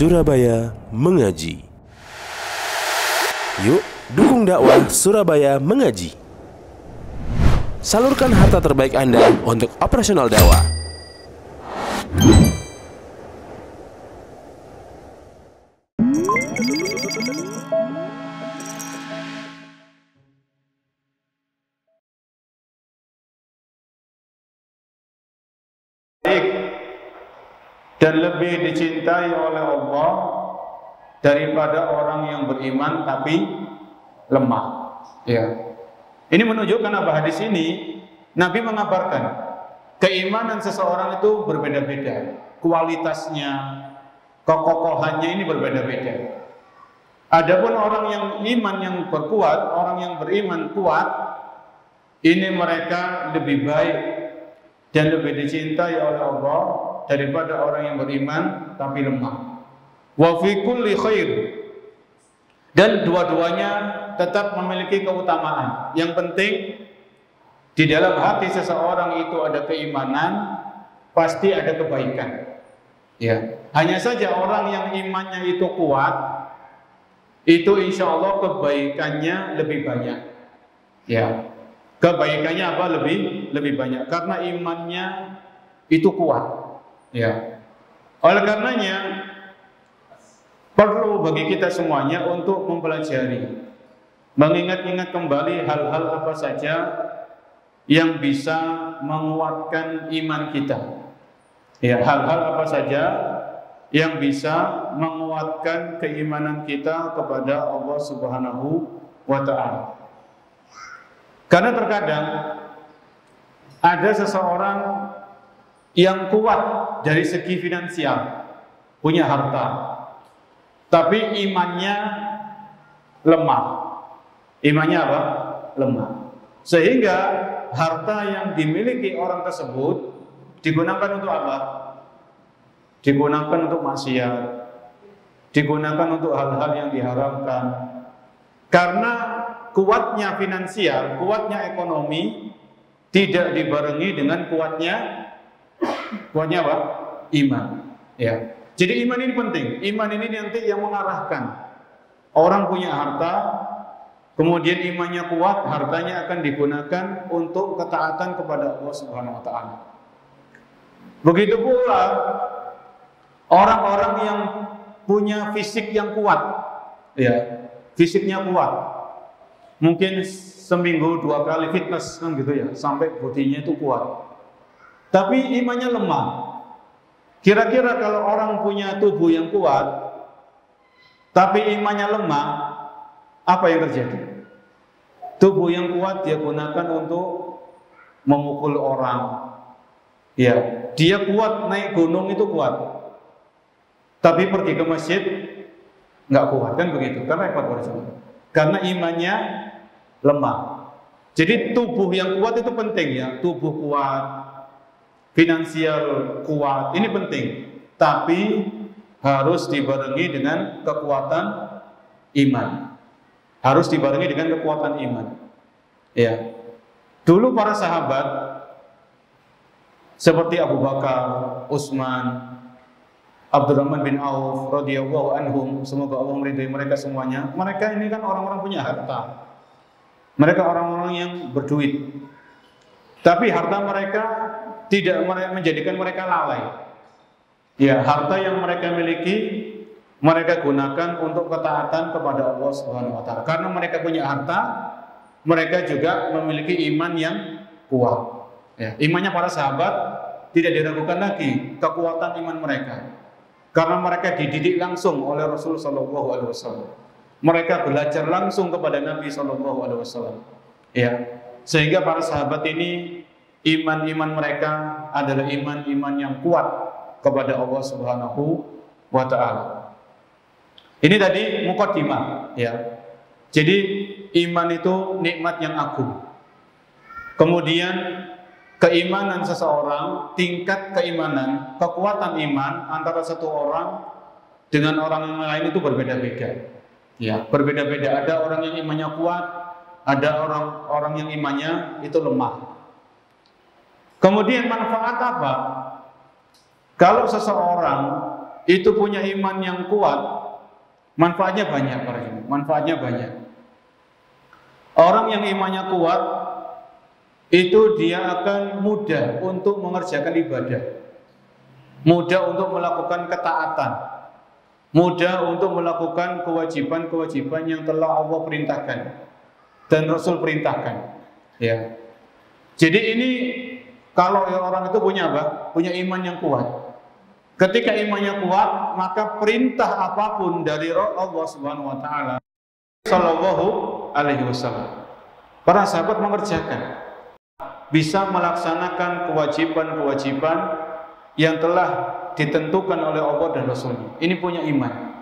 Surabaya Mengaji. Yuk, dukung dakwah Surabaya Mengaji. Salurkan harta terbaik Anda untuk operasional dakwah. Dan lebih dicintai oleh Allah daripada orang yang beriman tapi lemah. Ya. Ini menunjukkan apa? Hadis ini Nabi mengabarkan keimanan seseorang itu berbeda-beda, kualitasnya, kekokohannya ini berbeda-beda. Adapun orang yang iman yang berkuat, orang yang beriman kuat, ini mereka lebih baik dan lebih dicintai oleh Allah daripada orang yang beriman tapi lemah. Wa fi kulli khair. Dan dua-duanya tetap memiliki keutamaan. Yang penting di dalam hati seseorang itu ada keimanan, pasti ada kebaikan. Ya. Hanya saja orang yang imannya itu kuat, itu insya Allah kebaikannya lebih banyak. Ya. Kebaikannya apa? Lebih banyak karena imannya itu kuat. Ya. Oleh karenanya perlu bagi kita semuanya untuk mempelajari, mengingat-ingat kembali hal-hal apa saja yang bisa menguatkan iman kita. Ya, hal-hal apa saja yang bisa menguatkan keimanan kita kepada Allah Subhanahu wa ta'ala. Karena terkadang ada seseorang yang kuat dari segi finansial, punya harta, tapi imannya lemah. Imannya apa? Lemah. Sehingga harta yang dimiliki orang tersebut digunakan untuk apa? Digunakan untuk maksiat, digunakan untuk hal-hal yang diharamkan. Karena kuatnya finansial, kuatnya ekonomi tidak dibarengi dengan kuatnya apa? Iman. Ya. Jadi iman ini penting. Iman ini nanti yang mengarahkan. Orang punya harta, kemudian imannya kuat, hartanya akan digunakan untuk ketaatan kepada Allah Subhanahu wa ta'ala. Begitu pula orang-orang yang punya fisik yang kuat. Ya, fisiknya kuat. Mungkin seminggu 2 kali fitness kan gitu ya, sampai bodinya itu kuat. Tapi imannya lemah. Kira-kira kalau orang punya tubuh yang kuat, tapi imannya lemah, apa yang terjadi? Tubuh yang kuat dia gunakan untuk memukul orang. Ya, dia kuat naik gunung itu kuat. Tapi pergi ke masjid nggak kuat, kan begitu? Karena repot karena imannya lemah. Jadi tubuh yang kuat itu penting ya, tubuh kuat, finansial kuat, ini penting. Tapi harus dibarengi dengan kekuatan iman. Harus dibarengi dengan kekuatan iman. Ya. Dulu para sahabat seperti Abu Bakar, Utsman, Abdurrahman bin Auf radhiyallahu anhum, semoga Allah meridai mereka semuanya. Mereka ini kan orang-orang punya harta. Mereka orang-orang yang berduit. Tapi harta mereka tidak menjadikan mereka lalai. Ya, harta yang mereka miliki mereka gunakan untuk ketaatan kepada Allah Subhanahu wa ta'ala. Karena mereka punya harta, mereka juga memiliki iman yang kuat. Ya, imannya para sahabat tidak diragukan lagi kekuatan iman mereka. Karena mereka dididik langsung oleh Rasul sallallahu alaihi wasallam. Mereka belajar langsung kepada Nabi sallallahu alaihi wasallam. Ya, sehingga para sahabat ini iman-iman mereka adalah iman-iman yang kuat kepada Allah Subhanahu wa ta'ala. Ini tadi muqaddimah ya. Jadi iman itu nikmat yang agung. Kemudian keimanan seseorang, tingkat keimanan, kekuatan iman antara satu orang dengan orang yang lain itu berbeda-beda. Ya, berbeda-beda. Ada orang yang imannya kuat, ada orang yang imannya itu lemah. Kemudian manfaat apa? Kalau seseorang itu punya iman yang kuat, manfaatnya banyak para jemaah. Manfaatnya banyak. Orang yang imannya kuat itu dia akan mudah untuk mengerjakan ibadah, mudah untuk melakukan ketaatan, mudah untuk melakukan kewajiban-kewajiban yang telah Allah perintahkan dan Rasul perintahkan. Ya. Jadi ini kalau orang itu punya apa? Punya iman yang kuat. Ketika imannya kuat, maka perintah apapun dari Allah Subhanahu wa taala sallallahu alaihi wasallam, para sahabat mengerjakan, bisa melaksanakan kewajiban-kewajiban yang telah ditentukan oleh Allah dan Rasulnya. Ini punya iman.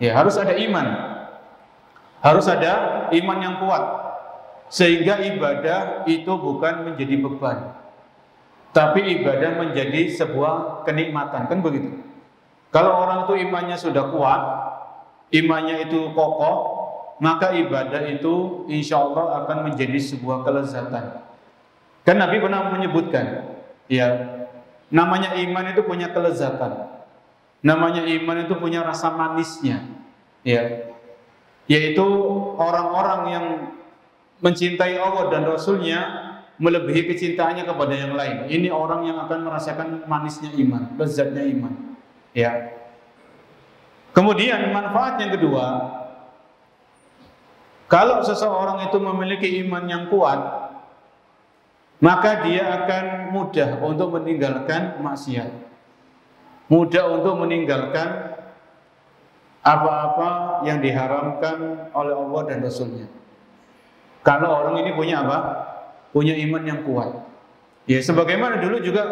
Ya, harus ada iman. Harus ada iman yang kuat. Sehingga ibadah itu bukan menjadi beban, tapi ibadah menjadi sebuah kenikmatan, kan begitu. Kalau orang itu imannya sudah kuat, imannya itu kokoh, maka ibadah itu insya Allah akan menjadi sebuah kelezatan. Kan Nabi pernah menyebutkan, ya, namanya iman itu punya kelezatan, namanya iman itu punya rasa manisnya, ya, yaitu orang-orang yang mencintai Allah dan Rasulnya melebihi kecintaannya kepada yang lain. Ini orang yang akan merasakan manisnya iman, lezatnya iman. Ya. Kemudian manfaat yang kedua, kalau seseorang itu memiliki iman yang kuat, maka dia akan mudah untuk meninggalkan maksiat, mudah untuk meninggalkan apa-apa yang diharamkan oleh Allah dan Rasulnya. Kalau orang ini punya apa? Punya iman yang kuat. Ya, sebagaimana dulu juga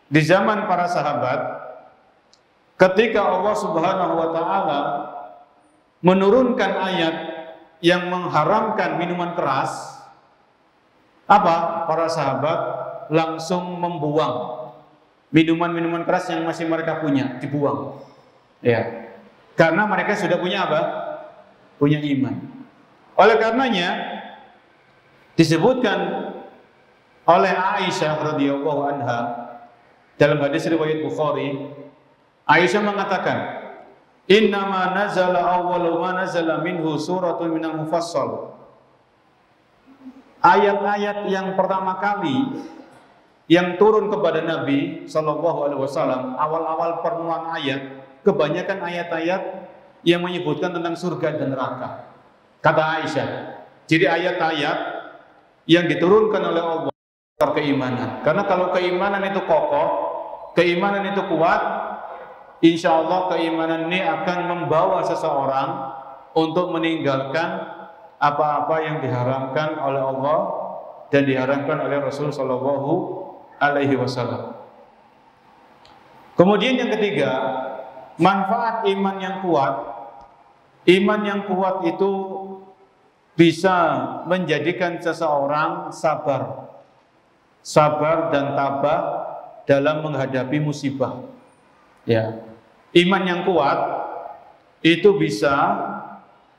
di zaman para sahabat, ketika Allah Subhanahu wa taala menurunkan ayat yang mengharamkan minuman keras, apa? Para sahabat langsung membuang minuman-minuman keras yang masih mereka punya, dibuang. Ya. Karena mereka sudah punya apa? Punya iman. Oleh karenanya disebutkan oleh Aisyah radhiyallahu anha dalam hadis riwayat Bukhari, Aisyah mengatakan, "Innama nazala awwalu ma nazala minhu suratun minal mufassal." Ayat-ayat yang pertama kali yang turun kepada Nabi sallallahu alaihi wasallam, awal-awal permulaan ayat, kebanyakan ayat-ayat yang menyebutkan tentang surga dan neraka. Kata Aisyah, jadi ayat-ayat yang diturunkan oleh Allah keimanan. Karena kalau keimanan itu kokoh, keimanan itu kuat, insya Allah keimanan ini akan membawa seseorang untuk meninggalkan apa-apa yang diharamkan oleh Allah dan diharamkan oleh Rasul Shallallahu Alaihi Wasallam. Kemudian yang ketiga, manfaat iman yang kuat. Iman yang kuat itu bisa menjadikan seseorang sabar, sabar dan tabah dalam menghadapi musibah. Ya, iman yang kuat itu bisa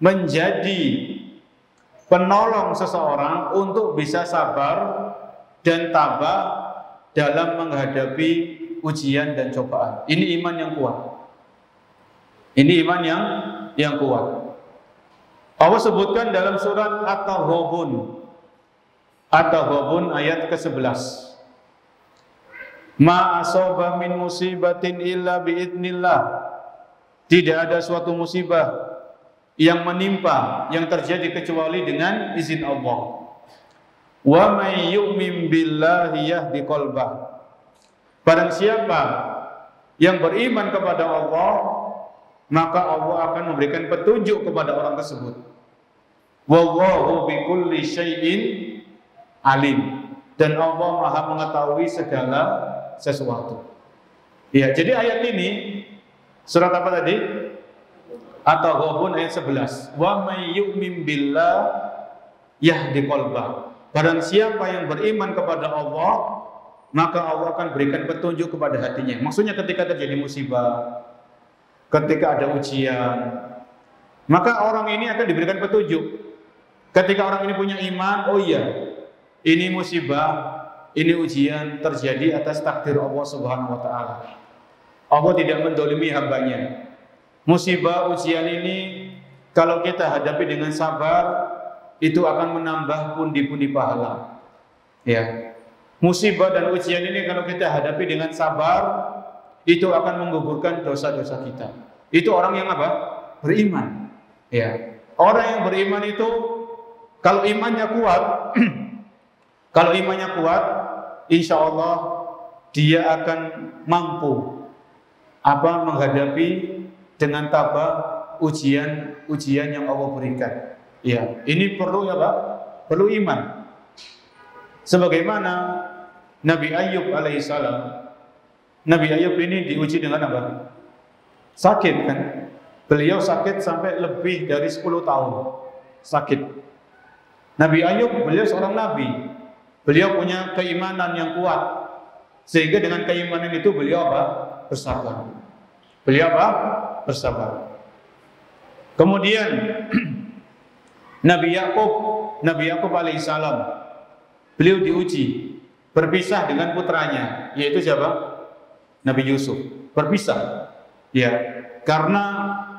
menjadi penolong seseorang untuk bisa sabar dan tabah dalam menghadapi ujian dan cobaan. Ini iman yang kuat. Ini iman yang kuat. Allah sebutkan dalam surat At-Taghabun, At-Taghabun ayat ke-11. Ma asaba min musibatin illa biidznillah. Tidak ada suatu musibah yang menimpa, yang terjadi kecuali dengan izin Allah. Wa may yu'min billahi yahdi qalbah. Barang siapa yang beriman kepada Allah, maka Allah akan memberikan petunjuk kepada orang tersebut. Wallahu bikulli syai'in alim. Dan Allah Maha mengetahui segala sesuatu. Ya, jadi ayat ini surat apa tadi? At-Taghabun ayat 11. Wa may yu'min billah yahdi qalbah. Barang siapa yang beriman kepada Allah, maka Allah akan berikan petunjuk kepada hatinya. Maksudnya ketika terjadi musibah, ketika ada ujian, maka orang ini akan diberikan petunjuk. Ketika orang ini punya iman, oh iya, ini musibah, ini ujian terjadi atas takdir Allah Subhanahu wa taala. Allah tidak mendolimi hambanya. Musibah ujian ini kalau kita hadapi dengan sabar, itu akan menambah pundi-pundi pahala. Ya. Musibah dan ujian ini kalau kita hadapi dengan sabar, itu akan menggugurkan dosa-dosa kita. Itu orang yang apa? Beriman. Ya. Orang yang beriman itu kalau imannya kuat, kalau imannya kuat, insya Allah dia akan mampu menghadapi dengan tabah ujian yang Allah berikan. Ya, ini perlu ya Pak, perlu iman. Sebagaimana Nabi Ayyub alaihissalam, Nabi Ayyub ini diuji dengan apa? Sakit kan? Beliau sakit sampai lebih dari 10 tahun. Sakit. Nabi Ayyub, beliau seorang nabi. Beliau punya keimanan yang kuat. Sehingga dengan keimanan itu beliau apa? Bersabar. Beliau apa? Bersabar. Kemudian Nabi Yakub alaihissalam, beliau diuji, berpisah dengan putranya, yaitu siapa? Nabi Yusuf. Berpisah. Ya, karena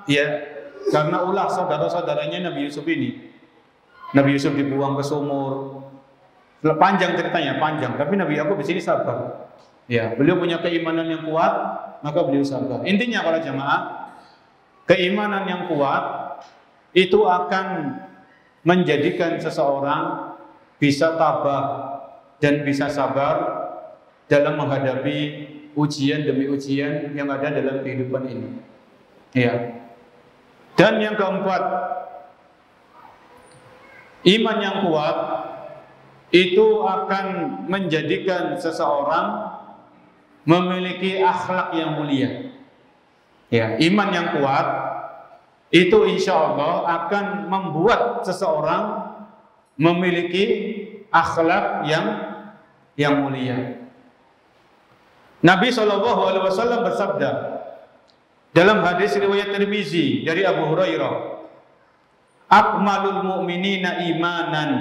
ulah saudara-saudaranya Nabi Yusuf ini. Nabi Yusuf dibuang ke sumur. Panjang ceritanya, panjang. Tapi Nabi Yakub di sini sabar. Ya, beliau punya keimanan yang kuat, maka beliau sabar. Intinya para jamaah, keimanan yang kuat itu akan menjadikan seseorang bisa tabah dan bisa sabar dalam menghadapi ujian demi ujian yang ada dalam kehidupan ini. Ya. Dan yang keempat, iman yang kuat itu akan menjadikan seseorang memiliki akhlak yang mulia. Ya, iman yang kuat itu insya Allah akan membuat seseorang memiliki akhlak yang mulia. Nabi SAW bersabda dalam hadis riwayat Tirmizi dari Abu Hurairah, akmalul mu'minina imanan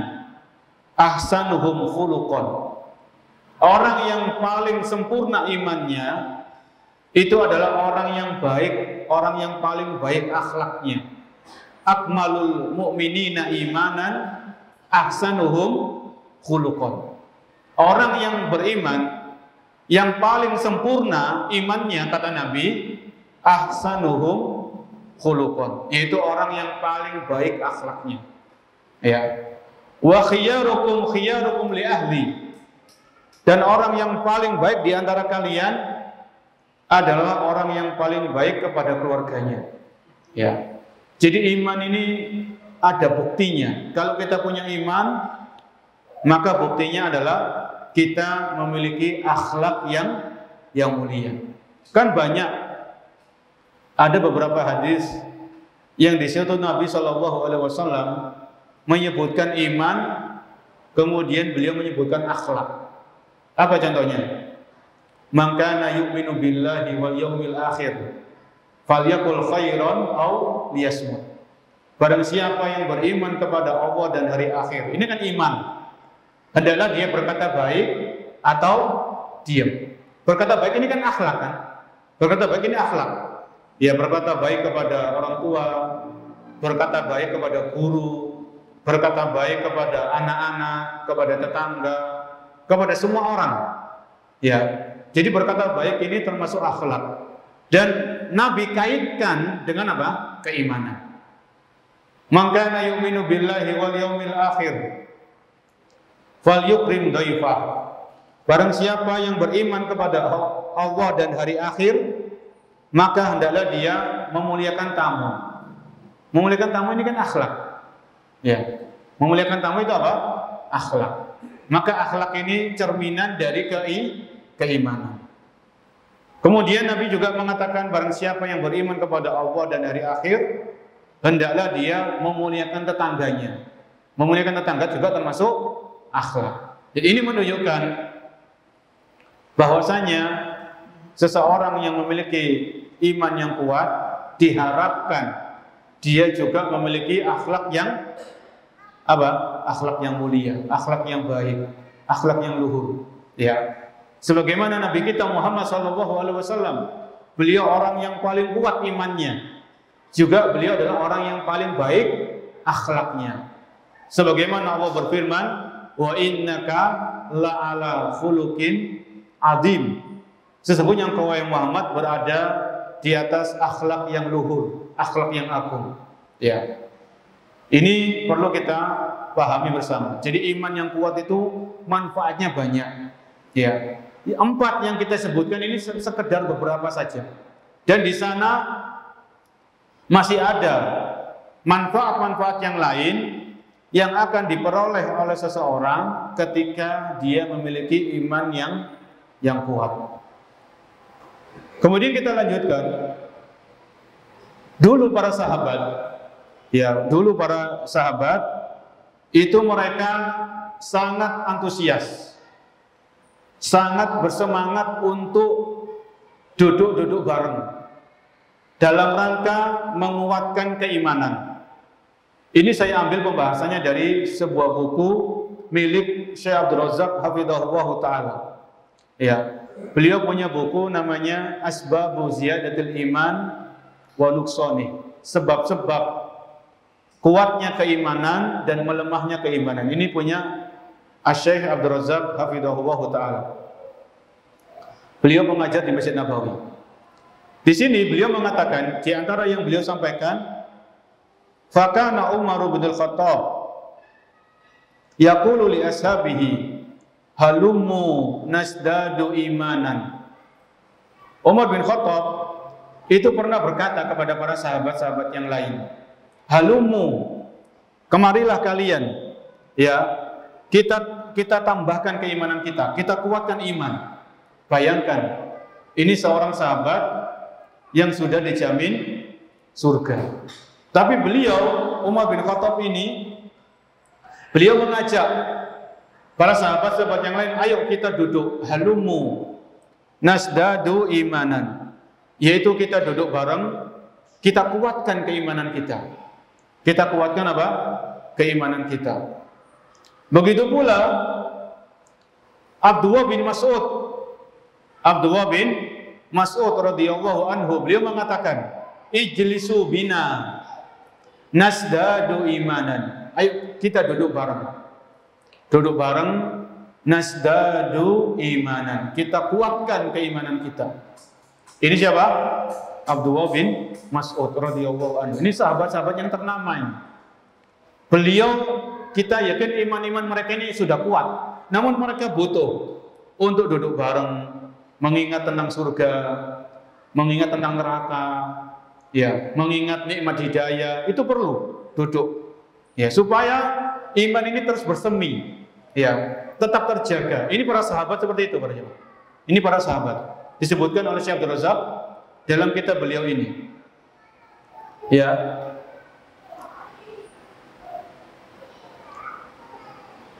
ahsanuhum khuluqan. Orang yang paling sempurna imannya itu adalah orang yang baik, orang yang paling baik akhlaknya. Akmalul mu'minina imanan ahsanuhum khuluqan. Orang yang beriman yang paling sempurna imannya, kata Nabi, ahsanuhum khuluqan, yaitu orang yang paling baik akhlaknya. Ya. Wa khiyarukum khiyarukum li ahli. Dan orang yang paling baik di antara kalian adalah orang yang paling baik kepada keluarganya. Ya. Jadi iman ini ada buktinya. Kalau kita punya iman, maka buktinya adalah kita memiliki akhlak yang mulia. Kan banyak ada beberapa hadis yang di situ Nabi SAW menyebutkan iman, kemudian beliau menyebutkan akhlak. Apa contohnya? Man kana yu'minu billahi wal yaumil akhir falyakul khairan aw liyasmut. Barang siapa yang beriman kepada Allah dan hari akhir, ini kan iman, hendaklah dia berkata baik atau diam. Berkata baik ini kan akhlak kan? Berkata baik ini akhlak. Ya, berkata baik kepada orang tua, berkata baik kepada guru, berkata baik kepada anak-anak, kepada tetangga, kepada semua orang. Ya, jadi berkata baik ini termasuk akhlak. Dan Nabi kaitkan dengan apa? Keimanan. Man kana yu'minu billahi wal yaumil akhir falyukrim dhaifah. Barang siapa yang beriman kepada Allah dan hari akhir, maka hendaklah dia memuliakan tamu. Memuliakan tamu ini kan akhlak. Ya. Memuliakan tamu itu apa? Akhlak. Maka akhlak ini cerminan dari keimanan. Kemudian Nabi juga mengatakan barang siapa yang beriman kepada Allah dan hari akhir, hendaklah dia memuliakan tetangganya. Memuliakan tetangga juga termasuk akhlak. Jadi ini menunjukkan bahwasanya seseorang yang memiliki iman yang kuat diharapkan dia juga memiliki akhlak yang apa? Akhlak yang mulia, akhlak yang baik, akhlak yang luhur. Ya, sebagaimana Nabi kita Muhammad SAW beliau orang yang paling kuat imannya. Juga beliau adalah orang yang paling baik akhlaknya. Sebagaimana Allah berfirman, wa innaka la'ala khuluqin azim. Sesungguhnya engkau wahai Muhammad berada di atas akhlak yang luhur, akhlak yang agung. Ya. Ini perlu kita pahami bersama. Jadi iman yang kuat itu manfaatnya banyak. Ya. 4 yang kita sebutkan ini sekedar beberapa saja. Dan di sana masih ada manfaat-manfaat yang lain yang akan diperoleh oleh seseorang ketika dia memiliki iman yang kuat. Kemudian kita lanjutkan. Dulu para sahabat itu mereka sangat antusias, sangat bersemangat untuk duduk-duduk bareng dalam rangka menguatkan keimanan. Ini saya ambil pembahasannya dari sebuah buku milik Syekh Abdul Razak hafizahullah taala. Ya, beliau punya buku namanya Asbabu Ziyadatil Iman wa Nuqsani. Sebab-sebab kuatnya keimanan dan melemahnya keimanan. Ini punya Syekh Abdul Razak hafizahullah taala. Beliau mengajar di Masjid Nabawi. Di sini beliau mengatakan, di antara yang beliau sampaikan, fakana Umar bin Al-Khattab yaqulu li ashabihi halummu nasdadu imanan. Umar bin Khattab itu pernah berkata kepada para sahabat-sahabat yang lain, halummu, kemarilah kalian, ya, kita tambahkan keimanan kita kuatkan iman. Bayangkan, ini seorang sahabat yang sudah dijamin surga. Tapi beliau, Umar bin Khattab ini, beliau mengajak para sahabat-sahabat yang lain, ayo kita duduk, halumu nasdadu imanan, yaitu kita duduk bareng, kita kuatkan keimanan kita. Kita kuatkan apa? Keimanan kita. Begitu pula Abdullah bin Mas'ud radhiyallahu anhu, beliau mengatakan, ijlisu bina nasdadu imanan. Ayo kita duduk bareng. Duduk bareng, nasdadu imanan. Kita kuatkan keimanan kita. Ini siapa? Abdullah bin Mas'ud radhiyallahu anhu. Ini sahabat-sahabat yang ternama ini. Beliau, kita yakin iman-iman mereka ini sudah kuat. Namun mereka butuh untuk duduk bareng, mengingat tentang surga, mengingat tentang neraka, ya, mengingat nikmat hidayah. Itu perlu duduk, ya, supaya iman ini terus bersemi, ya, tetap terjaga. Ini para sahabat seperti itu, para jemaah. Ini para sahabat disebutkan oleh Syekh Abdul Razak dalam kitab beliau ini, ya.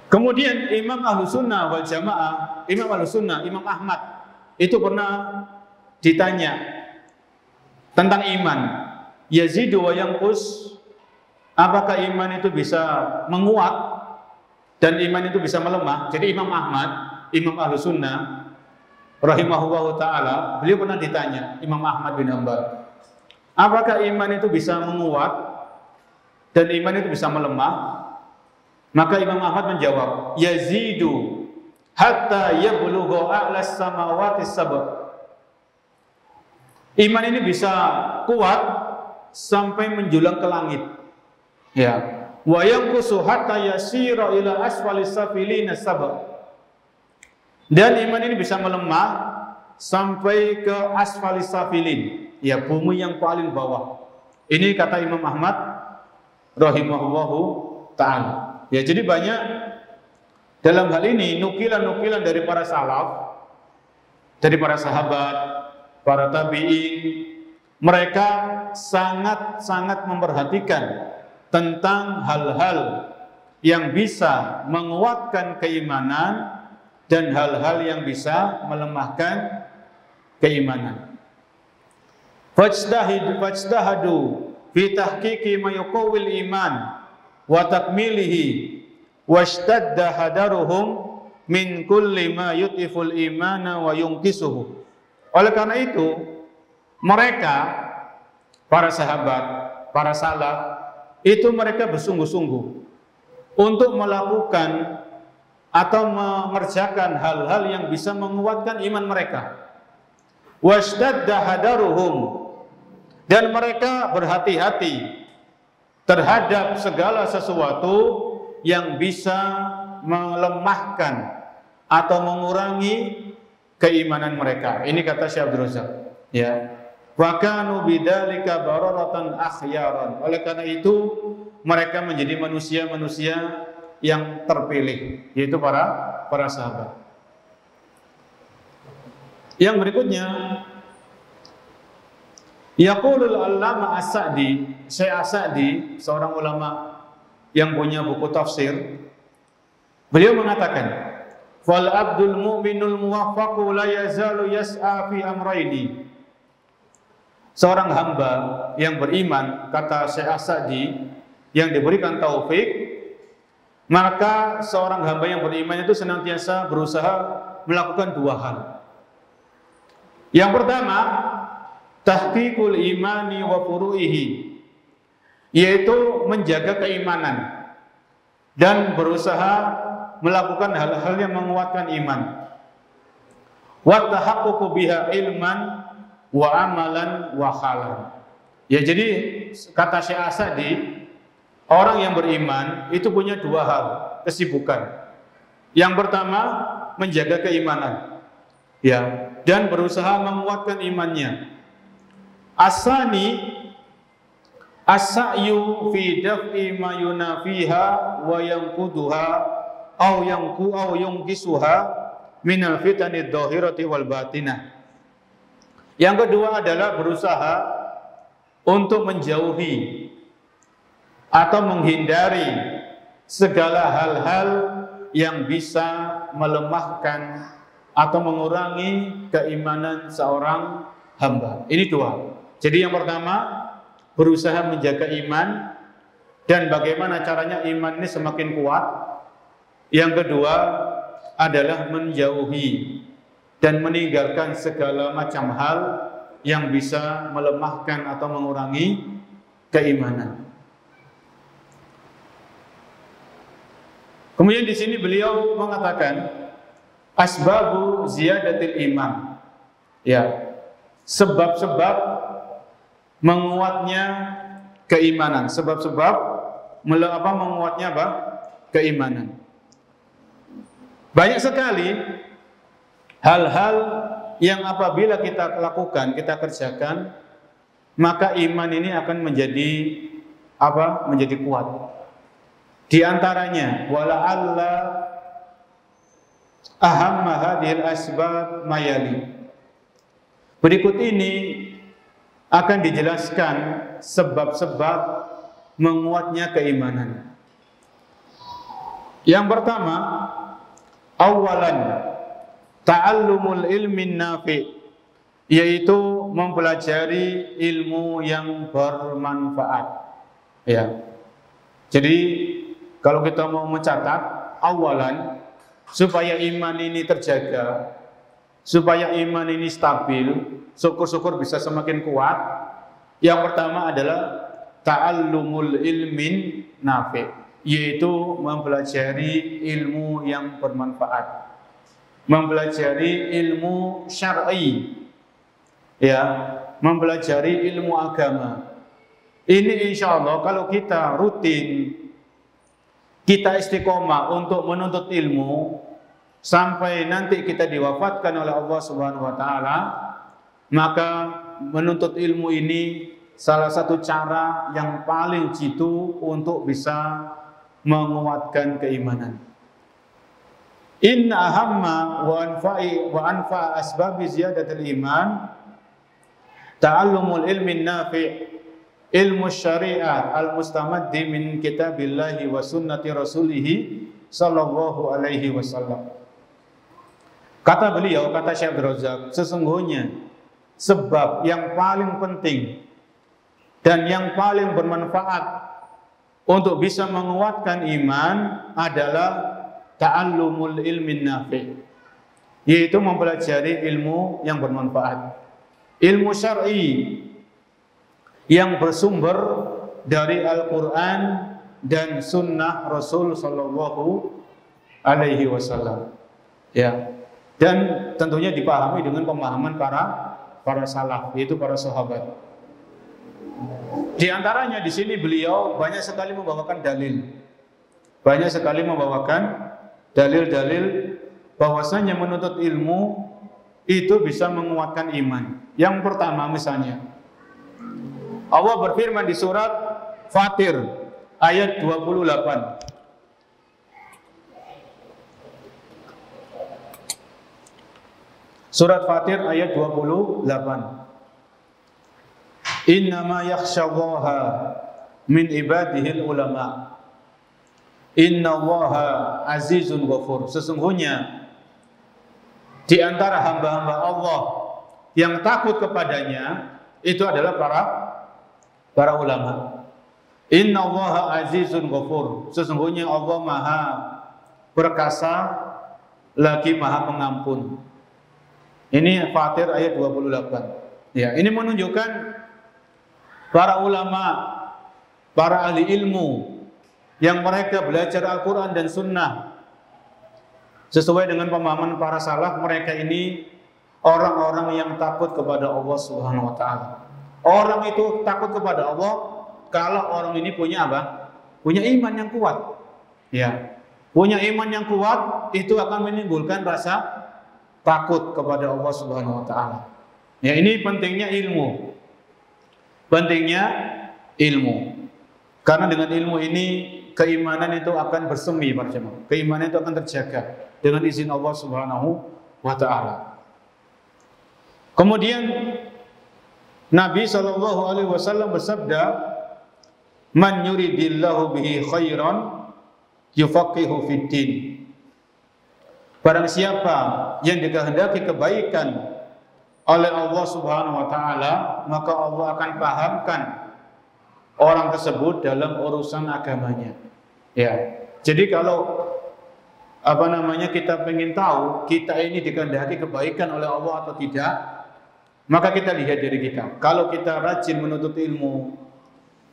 Kemudian Imam Ahlussunnah wal Jamaah, Imam Ahlussunnah, Imam Ahmad itu pernah ditanya tentang iman, yazidu wa yanqus, apakah iman itu bisa menguat dan iman itu bisa melemah. Jadi Imam Ahmad, Imam Ahlussunnah rahimahullahu taala, beliau pernah ditanya, Imam Ahmad bin Hanbal, apakah iman itu bisa menguat dan iman itu bisa melemah? Maka Imam Ahmad menjawab, yazidu hatta yablugha a'las samawati sab'. Iman ini bisa kuat sampai menjulang ke langit. Ya. Wa yanqusu hatta yasira ila asfalis safilina sab'. Dan iman ini bisa melemah sampai ke asfalis safilin, ya, bumi yang paling bawah. Ini kata Imam Ahmad rahimahullahu taala. Ya, jadi banyak dalam hal ini nukilan-nukilan dari para salaf, dari para sahabat, para tabi'in. Mereka sangat-sangat memperhatikan tentang hal-hal yang bisa menguatkan keimanan dan hal-hal yang bisa melemahkan keimanan. Fajtahadu fi tahqiqi ma yuqawwil iman wa takmilihi washtadda hadaruhum min kulli ma yutiful imana wa yungkisuhu. Oleh karena itu, mereka, para sahabat, para salaf, itu mereka bersungguh-sungguh untuk melakukan atau mengerjakan hal-hal yang bisa menguatkan iman mereka. Washtadda hadaruhum, dan mereka berhati-hati terhadap segala sesuatu yang bisa melemahkan atau mengurangi keimanan mereka. Ini kata Syekh Abdul Razak. Ya. Wa kanu bidzalika bararatan akhyaran. Oleh karena itu mereka menjadi manusia-manusia yang terpilih, yaitu para sahabat. Yang berikutnya, yaqulul allama as-Sa'di, Syekh as-Sa'di, seorang ulama yang punya buku tafsir, beliau mengatakan, fal abdul mu'minul muwaffaqu la yazalu yas'a fi amrayni. Seorang hamba yang beriman, kata Syekh as-Sa'di, yang diberikan taufik, maka seorang hamba yang beriman itu senantiasa berusaha melakukan dua hal. Yang pertama, tahqiqul imani wa furu'ihi, yaitu menjaga keimanan dan berusaha melakukan hal-hal yang menguatkan iman. Wa tahaqququ biha ilman wa amalan wa khalan. Ya, jadi kata Syekh as-Sa'di, orang yang beriman itu punya dua hal kesibukan. Yang pertama, menjaga keimanan, ya, dan berusaha menguatkan imannya. Asani as-sa'yu fi daf'i ma yunafiha wa yanquduha aw yunqisuha minal fitanid dhahirati wal batinah. Yang kedua adalah berusaha untuk menjauhi atau menghindari segala hal-hal yang bisa melemahkan atau mengurangi keimanan seorang hamba. Ini dua. Jadi yang pertama, berusaha menjaga iman dan bagaimana caranya iman ini semakin kuat. Yang kedua adalah menjauhi dan meninggalkan segala macam hal yang bisa melemahkan atau mengurangi keimanan. Kemudian di sini beliau mengatakan asbabu ziyadatil iman. Ya, sebab-sebab menguatnya keimanan, sebab-sebab menguatnya apa? Keimanan. Banyak sekali hal-hal yang apabila kita lakukan, kita kerjakan, maka iman ini akan menjadi apa? Menjadi kuat. Di antaranya wala'alla ahamma hadhil asbab mayali. Berikut ini akan dijelaskan sebab-sebab menguatnya keimanan. Yang pertama, awalan ta'allumul ilmin nafi', yaitu mempelajari ilmu yang bermanfaat. Ya. Jadi kalau kita mau mencatat awalan supaya iman ini terjaga, supaya iman ini stabil, syukur-syukur bisa semakin kuat. Yang pertama adalah ta'allumul ilmin nafi', yaitu mempelajari ilmu yang bermanfaat, mempelajari ilmu syar'i, ya, mempelajari ilmu agama. Ini insya Allah kalau kita rutin, kita istiqomah untuk menuntut ilmu sampai nanti kita diwafatkan oleh Allah Subhanahu wa taala, maka menuntut ilmu ini salah satu cara yang paling jitu untuk bisa menguatkan keimanan. Inna ahamma wa anfa asbabi ziyadatil iman ta'allumul ilmin nafi', ilmu syariah al-mustamaddi min kitabillahi wa sunnati rasulihi sallallahu alaihi wasallam. Kata beliau, kata Syekh Abdul Razak, sesungguhnya sebab yang paling penting dan yang paling bermanfaat untuk bisa menguatkan iman adalah ta'allumul ilmin nafi', yaitu mempelajari ilmu yang bermanfaat. ilmu syar'i yang bersumber dari Al-Quran dan Sunnah Rasul Sallallahu Alaihi Wasallam. Ya, dan tentunya dipahami dengan pemahaman para salaf, yaitu para sahabat. Di antaranya di sini beliau banyak sekali membawakan dalil bahwasanya menuntut ilmu itu bisa menguatkan iman. Yang pertama misalnya, Allah berfirman di surat Fatir ayat 28. Surat Fatir ayat 28. Innama yakhshallaha min ibadihil ulama. Innallaha azizun ghafur. Sesungguhnya di antara hamba-hamba Allah yang takut kepadanya itu adalah para ulama. Innallaha azizun ghafur. Sesungguhnya Allah Maha perkasa lagi Maha pengampun. Ini Fatir ayat 28. Ya, ini menunjukkan para ulama, para ahli ilmu yang mereka belajar Al-Quran dan Sunnah sesuai dengan pemahaman para salaf. Mereka ini orang-orang yang takut kepada Allah Subhanahu wa Ta'ala. Orang itu takut kepada Allah kalau orang ini punya apa? Punya iman yang kuat. Ya, punya iman yang kuat itu akan menimbulkan rasa takut kepada Allah Subhanahu wa Ta'ala. Ya, ini pentingnya ilmu. Pentingnya ilmu. Karena dengan ilmu ini keimanan itu akan bersemi, para jemaah. Keimanan itu akan terjaga dengan izin Allah Subhanahu wa Ta'ala. Kemudian Nabi SAW bersabda, "Man yuridillahu bihi khairan yufaqihu fiddin." Barang siapa yang dikehendaki kebaikan oleh Allah Subhanahu wa Ta'ala, maka Allah akan pahamkan orang tersebut dalam urusan agamanya. Ya. Jadi kalau kita ingin tahu kita ini dikehendaki kebaikan oleh Allah atau tidak, maka kita lihat diri kita. Kalau kita rajin menuntut ilmu,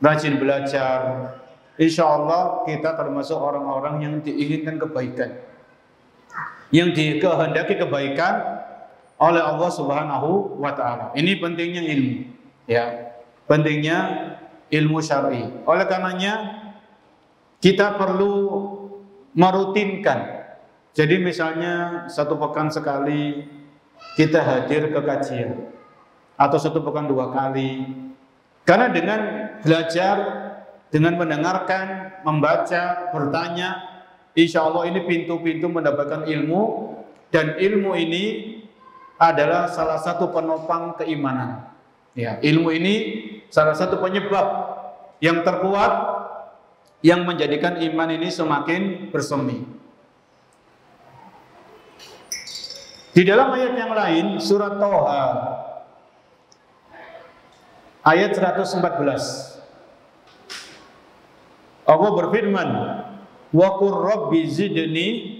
rajin belajar, insya Allah kita termasuk orang-orang yang diinginkan kebaikan, yang dikehendaki kebaikan oleh Allah Subhanahu wa Ta'ala. Ini pentingnya ilmu. Ya. Pentingnya ilmu syar'i. Oleh karenanya kita perlu merutinkan. Jadi misalnya 1 pekan sekali kita hadir ke kajian, atau 1 pekan 2 kali. Karena dengan belajar, dengan mendengarkan, membaca, bertanya, insya Allah ini pintu-pintu mendapatkan ilmu. Dan ilmu ini adalah salah satu penopang keimanan. Ya, ilmu ini salah satu penyebab yang terkuat yang menjadikan iman ini semakin bersemi. Di dalam ayat yang lain, surat Thaha ayat 114, Allah berfirman, "Wa qur rabbi zidni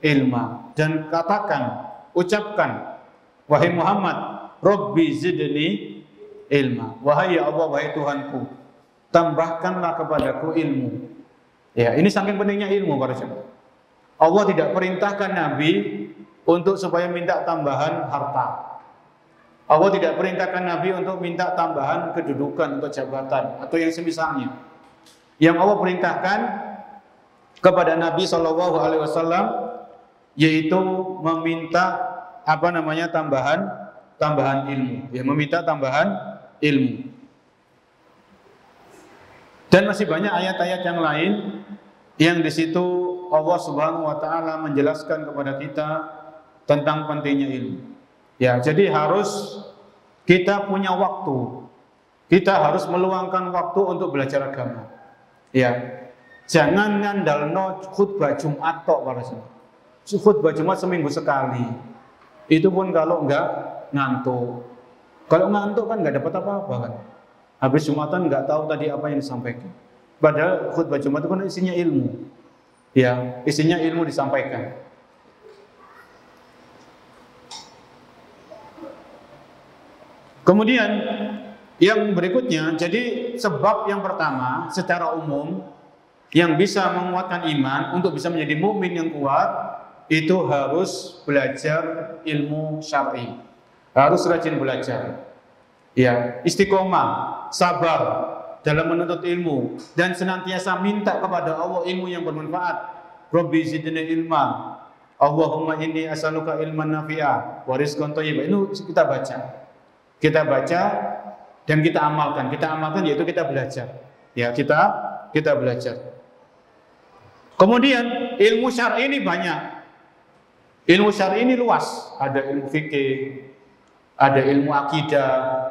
ilma." Dan katakan, ucapkan, wahai Muhammad, Rabbi zidni ilma. Wahai ya Allah, wahai Tuhanku, tambahkanlah kepadaku ilmu. Ya, ini saking pentingnya ilmu, para jemaah. Allah tidak perintahkan Nabi untuk supaya minta tambahan harta. Allah tidak perintahkan Nabi untuk minta tambahan kedudukan atau jabatan atau yang semisalnya. Yang Allah perintahkan kepada Nabi SAW yaitu meminta tambahan ilmu, ya, meminta tambahan ilmu. Dan masih banyak ayat-ayat yang lain yang di situ Allah Subhanahu wa Ta'ala menjelaskan kepada kita tentang pentingnya ilmu. Ya, jadi harus kita punya waktu. Kita harus meluangkan waktu untuk belajar agama. Ya. Jangan ngandalno khutbah Jumat tok, para jemaah. Khutbah Jumat seminggu sekali. Itu pun kalau enggak ngantuk. Kalau ngantuk kan enggak dapat apa-apa kan. Habis Jumatan enggak tahu tadi apa yang disampaikan. Padahal khutbah Jumat itu kan isinya ilmu. Ya, isinya ilmu disampaikan. Kemudian yang berikutnya, jadi sebab yang pertama secara umum yang bisa menguatkan iman untuk bisa menjadi mukmin yang kuat itu harus belajar ilmu syar'i. Harus rajin belajar. Ya, istiqomah, sabar dalam menuntut ilmu dan senantiasa minta kepada Allah ilmu yang bermanfaat. Rabbi zidni ilma. Allahumma inni as'aluka ilman nafi'a wa rizqan thayyiban. Itu kita baca. Kita baca dan kita amalkan. Kita amalkan yaitu kita belajar. Ya, kita belajar. Kemudian ilmu syar'i ini banyak. Ilmu syar'i ini luas. Ada ilmu fikih, ada ilmu akidah,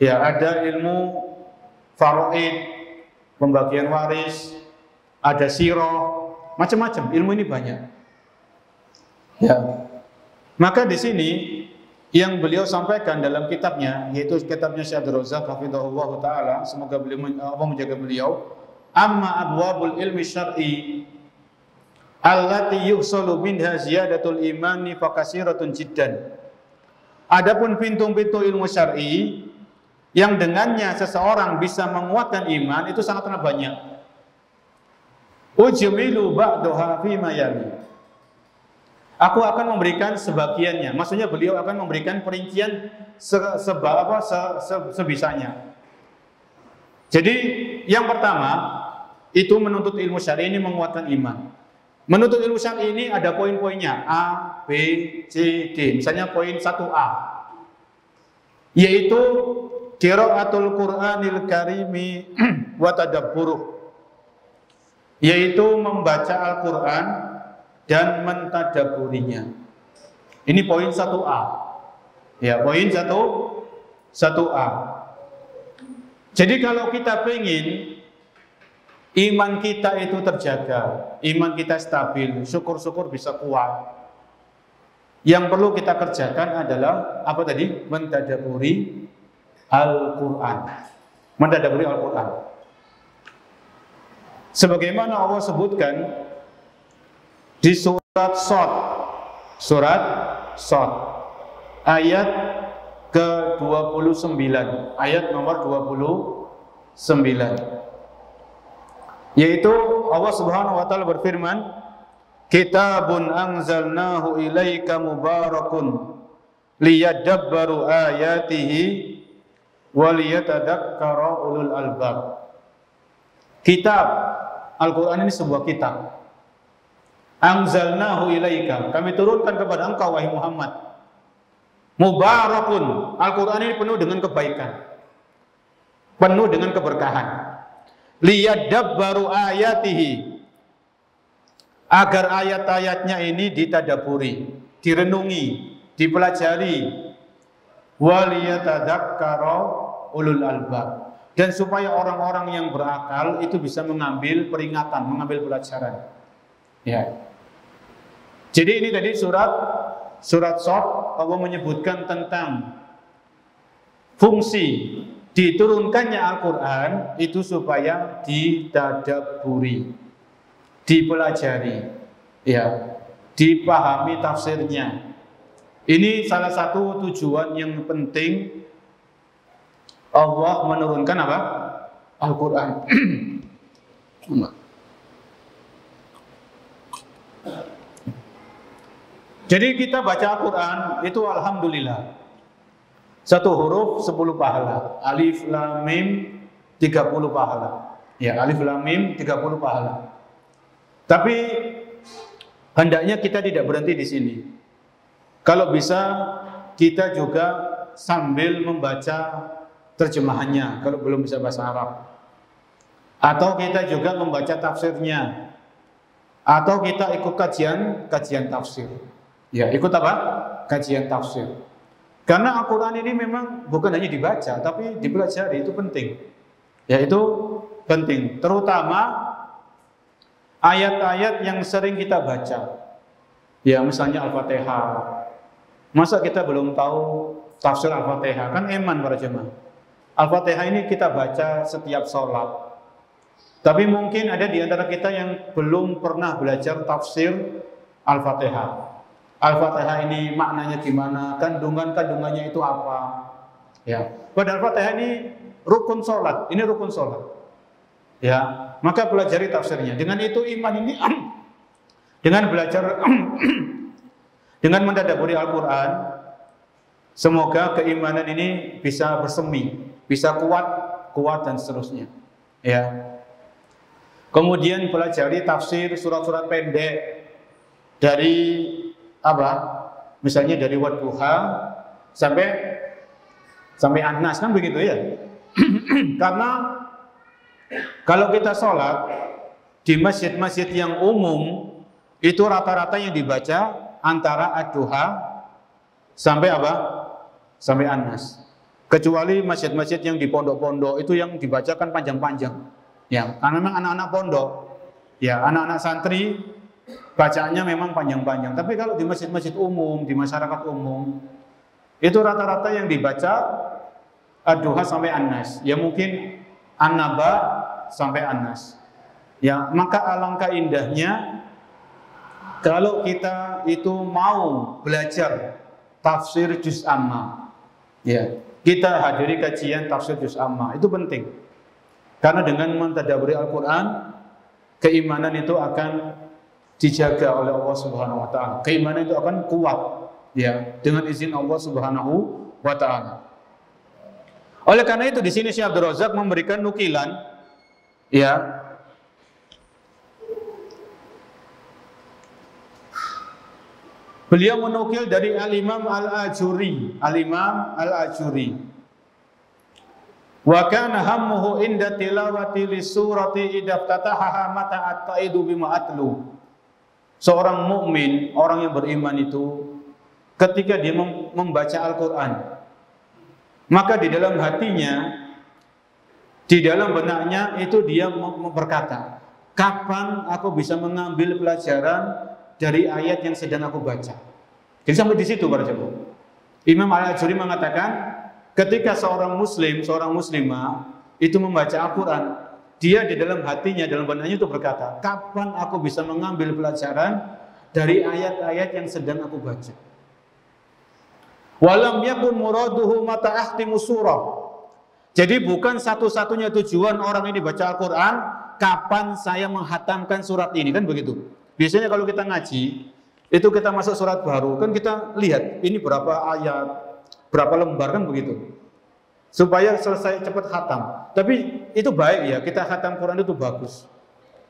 ya, ada ilmu faraid, pembagian waris, ada sirah, macam-macam. Ilmu ini banyak. Ya. Maka di sini yang beliau sampaikan dalam kitabnya, yaitu kitabnya Syekh Abdul Razak hafizahullah taala, semoga Allah menjaga beliau. Amma abwabul ilmi syar'i allati yuhsalu minha ziyadatul imani fakasiratun jiddan. Adapun pintu-pintu ilmu syar'i yang dengannya seseorang bisa menguatkan iman itu sangatlah banyak. Ujmilu ba'daha fi ma yali. Aku akan memberikan sebagiannya. Maksudnya beliau akan memberikan perincian sebisanya. Jadi yang pertama itu menuntut ilmu syar'i ini menguatkan iman. Menuntut ilmu syar'i ini ada poin-poinnya A, B, C, D. Misalnya poin 1A yaitu qiraatul Qur'anil Karimi wa tadabburuh, yaitu membaca Al-Qur'an dan mentadabburinya. Ini poin 1A. Ya, poin 1A. Jadi kalau kita ingin iman kita itu terjaga, iman kita stabil, syukur-syukur bisa kuat. Yang perlu kita kerjakan adalah apa tadi? Mentadabburi Al-Quran. Mentadabburi Al-Quran. Sebagaimana Allah sebutkan di surat Shad ayat ke-29, ayat nomor 29, yaitu Allah Subhanahu wa taala berfirman, kitabun anzalnahu ilaika mubarakun liyadabbaru ayatihi waliyatadakkara ulul albab. Kitab Al-Quran ini sebuah kitab. Anzalnahu ilaika, kami turunkan kepada engkau wahai Muhammad. Mubarakun, Al-Quran ini penuh dengan kebaikan, penuh dengan keberkahan. Liyadabbaru ayatihi, agar ayat-ayatnya ini ditadaburi, direnungi, dipelajari. Waliyatadakkara ulul albab, dan supaya orang-orang yang berakal itu bisa mengambil peringatan, mengambil pelajaran. Ya. Jadi ini tadi surat Shad, Allah menyebutkan tentang fungsi diturunkannya Al-Quran itu supaya ditadabburi, dipelajari, ya, dipahami tafsirnya. Ini salah satu tujuan yang penting Allah menurunkan apa? Al-Quran. Jadi kita baca Al-Quran itu alhamdulillah, satu huruf 10 pahala. Alif lam mim 30 pahala. Ya, alif lam mim 30 pahala. Tapi hendaknya kita tidak berhenti di sini. Kalau bisa kita juga sambil membaca terjemahannya kalau belum bisa bahasa Arab. Atau kita juga membaca tafsirnya. Atau kita ikut kajian tafsir. Ya, ikut apa? Kajian tafsir. Karena Al-Quran ini memang bukan hanya dibaca, tapi dipelajari, itu penting. Ya, itu penting. Terutama ayat-ayat yang sering kita baca. Ya, misalnya Al-Fatihah. Masa kita belum tahu tafsir Al-Fatihah? Kan iman para jemaah. Al-Fatihah ini kita baca setiap sholat. Tapi mungkin ada di antara kita yang belum pernah belajar tafsir Al-Fatihah. Al-Fatihah ini maknanya gimana, kandungannya itu apa. Ya, padahal Fatihah ini rukun sholat, ini rukun sholat. Ya, maka pelajari tafsirnya. Dengan itu iman ini dengan belajar dengan mentadabburi Al-Quran, semoga keimanan ini bisa bersemi, bisa kuat dan seterusnya. Ya. Kemudian pelajari tafsir surat-surat pendek dari apa? Misalnya dari Wadduha sampai An-Nas, kan begitu ya. Karena kalau kita sholat di masjid-masjid yang umum itu rata-rata yang dibaca antara Ad-Duha sampai apa? Sampai An-Nas. Kecuali masjid-masjid yang di pondok-pondok itu yang dibacakan panjang-panjang. Ya, karena memang anak-anak pondok, ya anak-anak santri bacaannya memang panjang-panjang. Tapi kalau di masjid-masjid umum, di masyarakat umum, itu rata-rata yang dibaca Ad-Duha sampai An-Nas. Ya mungkin An-Naba sampai An-Nas. Ya, maka alangkah indahnya kalau kita itu mau belajar tafsir juz amma. Ya, kita hadiri kajian tafsir juz amma, itu penting. Karena dengan mentadabburi Al-Qur'an, keimanan itu akan dijaga oleh Allah Subhanahu wa taala. Keimanan itu akan kuat, ya, dengan izin Allah Subhanahu wa taala. Oleh karena itu di sini Syekh Abdul Razak memberikan nukilan, ya, beliau menukil dari Al-Imam Al-Ajuri, Al-Imam Al-Ajuri. Wa kana hammuhu inda tilawati li surati idza ftataha mata at-taidu bima atlu. Seorang mukmin, orang yang beriman itu ketika dia membaca Al-Qur'an, maka di dalam hatinya, di dalam benaknya itu dia berkata, kapan aku bisa mengambil pelajaran dari ayat yang sedang aku baca. Jadi sampai di situ para jemaah. Imam Al-Ajuri mengatakan, ketika seorang muslim, seorang muslimah itu membaca Al-Quran, dia di dalam hatinya, dalam benaknya itu berkata, kapan aku bisa mengambil pelajaran dari ayat-ayat yang sedang aku baca. Walam yakun muraduhu mata ahtimu surah. Jadi bukan satu-satunya tujuan orang ini baca Al-Quran, kapan saya menghatamkan surat ini, kan begitu. Biasanya kalau kita ngaji, itu kita masuk surat baru, kan kita lihat ini berapa ayat, berapa lembar, kan begitu, supaya selesai cepat khatam. Tapi itu baik ya, kita khatam Quran itu bagus.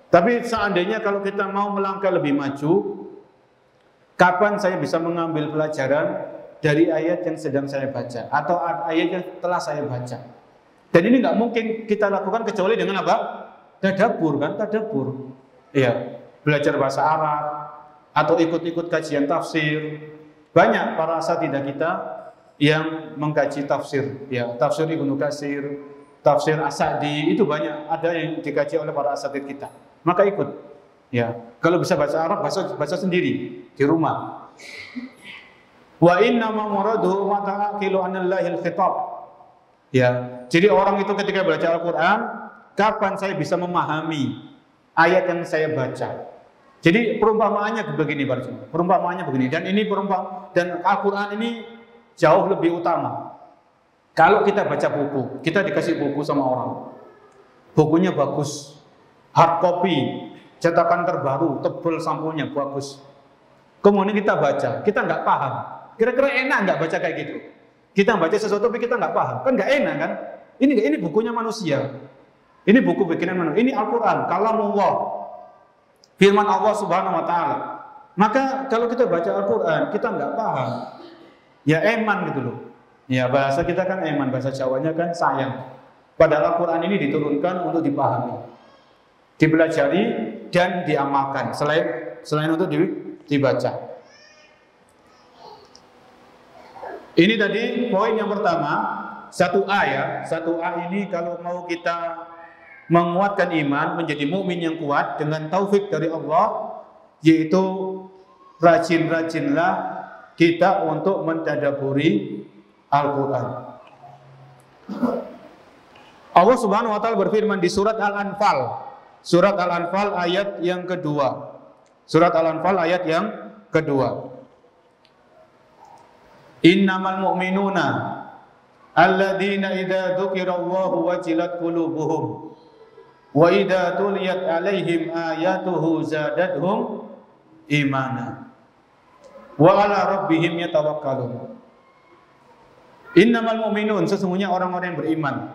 Tapi seandainya kalau kita mau melangkah lebih maju, kapan saya bisa mengambil pelajaran dari ayat yang sedang saya baca atau ayat yang telah saya baca? Dan ini nggak mungkin kita lakukan kecuali dengan apa? Tadabbur, kan? Tadabbur. Iya, belajar bahasa Arab atau ikut-ikut kajian tafsir. Banyak para asatidzah kita yang mengkaji tafsir, ya, tafsir Ibnu Katsir, tafsir As-Sa'di, itu banyak ada yang dikaji oleh para asatidz kita. Maka ikut, ya. Kalau bisa bahasa Arab, baca sendiri di rumah. Wa inna ma muraduhu ma ta'aqilu anallahi al-khitab. Ya, jadi orang itu ketika baca Al-Qur'an, kapan saya bisa memahami ayat yang saya baca? Jadi perumpamaannya begini, perumpamaannya begini, dan ini dan Al-Qur'an ini jauh lebih utama. Kalau kita baca buku, kita dikasih buku sama orang, bukunya bagus, hard copy, cetakan terbaru, tebal sampulnya bagus. Kemudian kita baca, kita nggak paham. Kira-kira enak nggak baca kayak gitu? Kita baca sesuatu tapi kita nggak paham, kan nggak enak kan? Ini bukunya manusia, ini buku bikinan manusia, ini Al-Quran, kalamullah, firman Allah Subhanahu Wa Taala. Maka kalau kita baca Al-Quran, kita nggak paham, ya eman gitu loh. Ya bahasa kita kan eman, bahasa Jawanya kan sayang. Padahal Al-Quran ini diturunkan untuk dipahami, dipelajari dan diamalkan. Selain untuk dibaca. Ini tadi poin yang pertama, satu A ya. Satu A ini kalau mau kita menguatkan iman, menjadi mukmin yang kuat dengan taufik dari Allah, yaitu rajin-rajinlah kita untuk mentadabburi Al-Quran. Allah Subhanahu wa taala berfirman di surat Al-Anfal. Surat Al-Anfal ayat yang kedua. Surat Al-Anfal ayat yang kedua. Innamal mu'minuna alladzina idza dzukirallahu wajilat qulubuhum wa idza tuliyat alaihim ayatuhu zadatuhum imana wa ala rabbihim yatawakkalun. Innamal mu'minun, sesungguhnya orang-orang yang beriman,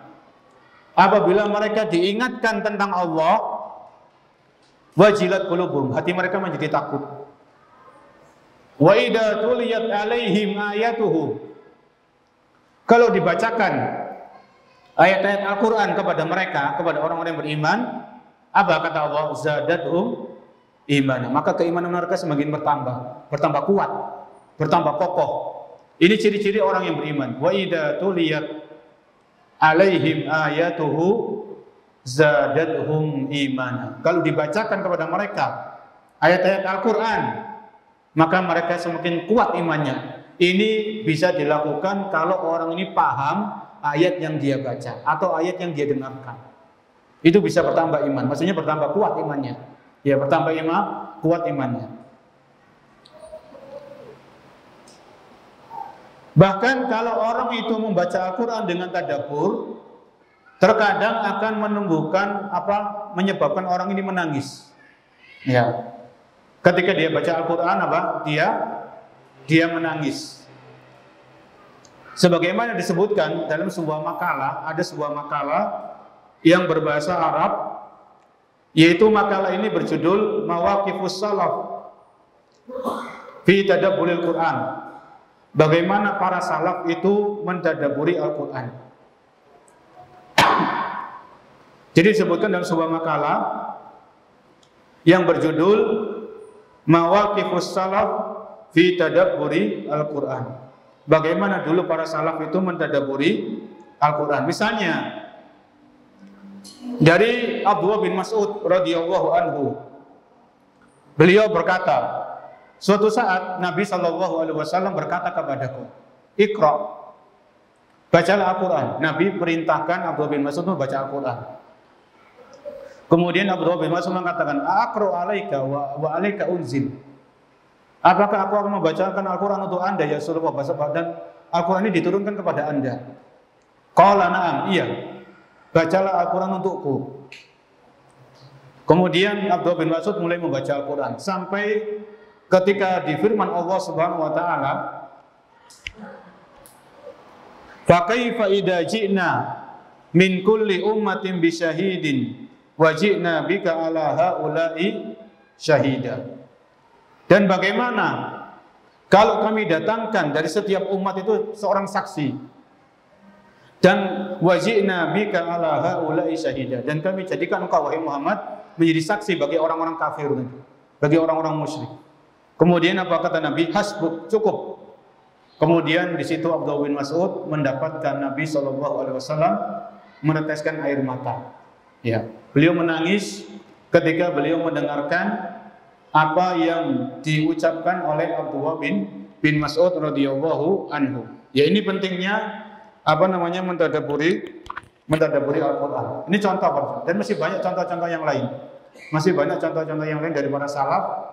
apabila mereka diingatkan tentang Allah, wajilat qulubuhum, hati mereka menjadi takut. Wa idza tuliyat alaihim ayatuhu, kalau dibacakan ayat-ayat Al-Qur'an kepada mereka, kepada orang-orang yang beriman, apa kata Allah? Zadatuhum imana, maka keimanan mereka semakin bertambah kuat, bertambah kokoh. Ini ciri-ciri orang yang beriman. Wa idza tuliyat alaihim ayatuhu zadatuhum imana, kalau dibacakan kepada mereka ayat-ayat Al-Qur'an, maka mereka semakin kuat imannya. Ini bisa dilakukan kalau orang ini paham ayat yang dia baca atau ayat yang dia dengarkan. Itu bisa bertambah iman, maksudnya bertambah kuat imannya. Ya, bertambah kuat imannya. Bahkan kalau orang itu membaca Al-Quran dengan tadabbur, terkadang akan menyebabkan orang ini menangis. Ya. Ketika dia baca Al-Quran, dia menangis. Sebagaimana disebutkan dalam sebuah makalah, ada sebuah makalah yang berbahasa Arab, yaitu makalah ini berjudul Mawaqifus Salaf fi Tadabburil Quran. Bagaimana para salaf itu mentadabburi Al-Quran. Jadi disebutkan dalam sebuah makalah yang berjudul Mawaqifus Salaf fi Tadabburi Al-Quran. Bagaimana dulu para salaf itu mentadabburi Al-Quran. Misalnya dari Abdullah bin Mas'ud radhiyallahu anhu, beliau berkata, suatu saat Nabi SAW berkata kepadaku, Iqra, bacalah Al-Quran. Nabi perintahkan Abdullah bin Mas'ud membaca Al-Quran. Kemudian Abdullah bin Mas'ud mengatakan, Aqra alaika wa alaika unzil. Apakah aku akan membacakan Al-Quran untuk anda ya Rasulullah, dan Al-Quran ini diturunkan kepada anda? Qala na'am, iya, bacalah Al-Quran untukku. Kemudian Abdullah bin Mas'ud mulai membaca Al-Quran sampai ketika di firman Allah Subhanahu wa taala, fa kaifa idza ji'na min kulli ummatin bi syahidin wa ji'na bika ala haula'i syahida. Dan bagaimana kalau kami datangkan dari setiap umat itu seorang saksi, dan wa ji'na bika ala haula'i syahida, dan kami jadikan engkau wahai Muhammad menjadi saksi bagi orang-orang kafir, bagi orang-orang musyrik. Kemudian apa kata Nabi? Hasbuk, cukup. Kemudian di situ Abdullah bin Mas'ud mendapatkan Nabi SAW meneteskan air mata. Ya, beliau menangis ketika beliau mendengarkan apa yang diucapkan oleh Abdullah bin Mas'ud radhiyallahu anhu. Ya, ini pentingnya mentadabburi Al-Quran. Ini contoh, dan masih banyak contoh-contoh yang lain. Masih banyak contoh-contoh yang lain dari para salaf.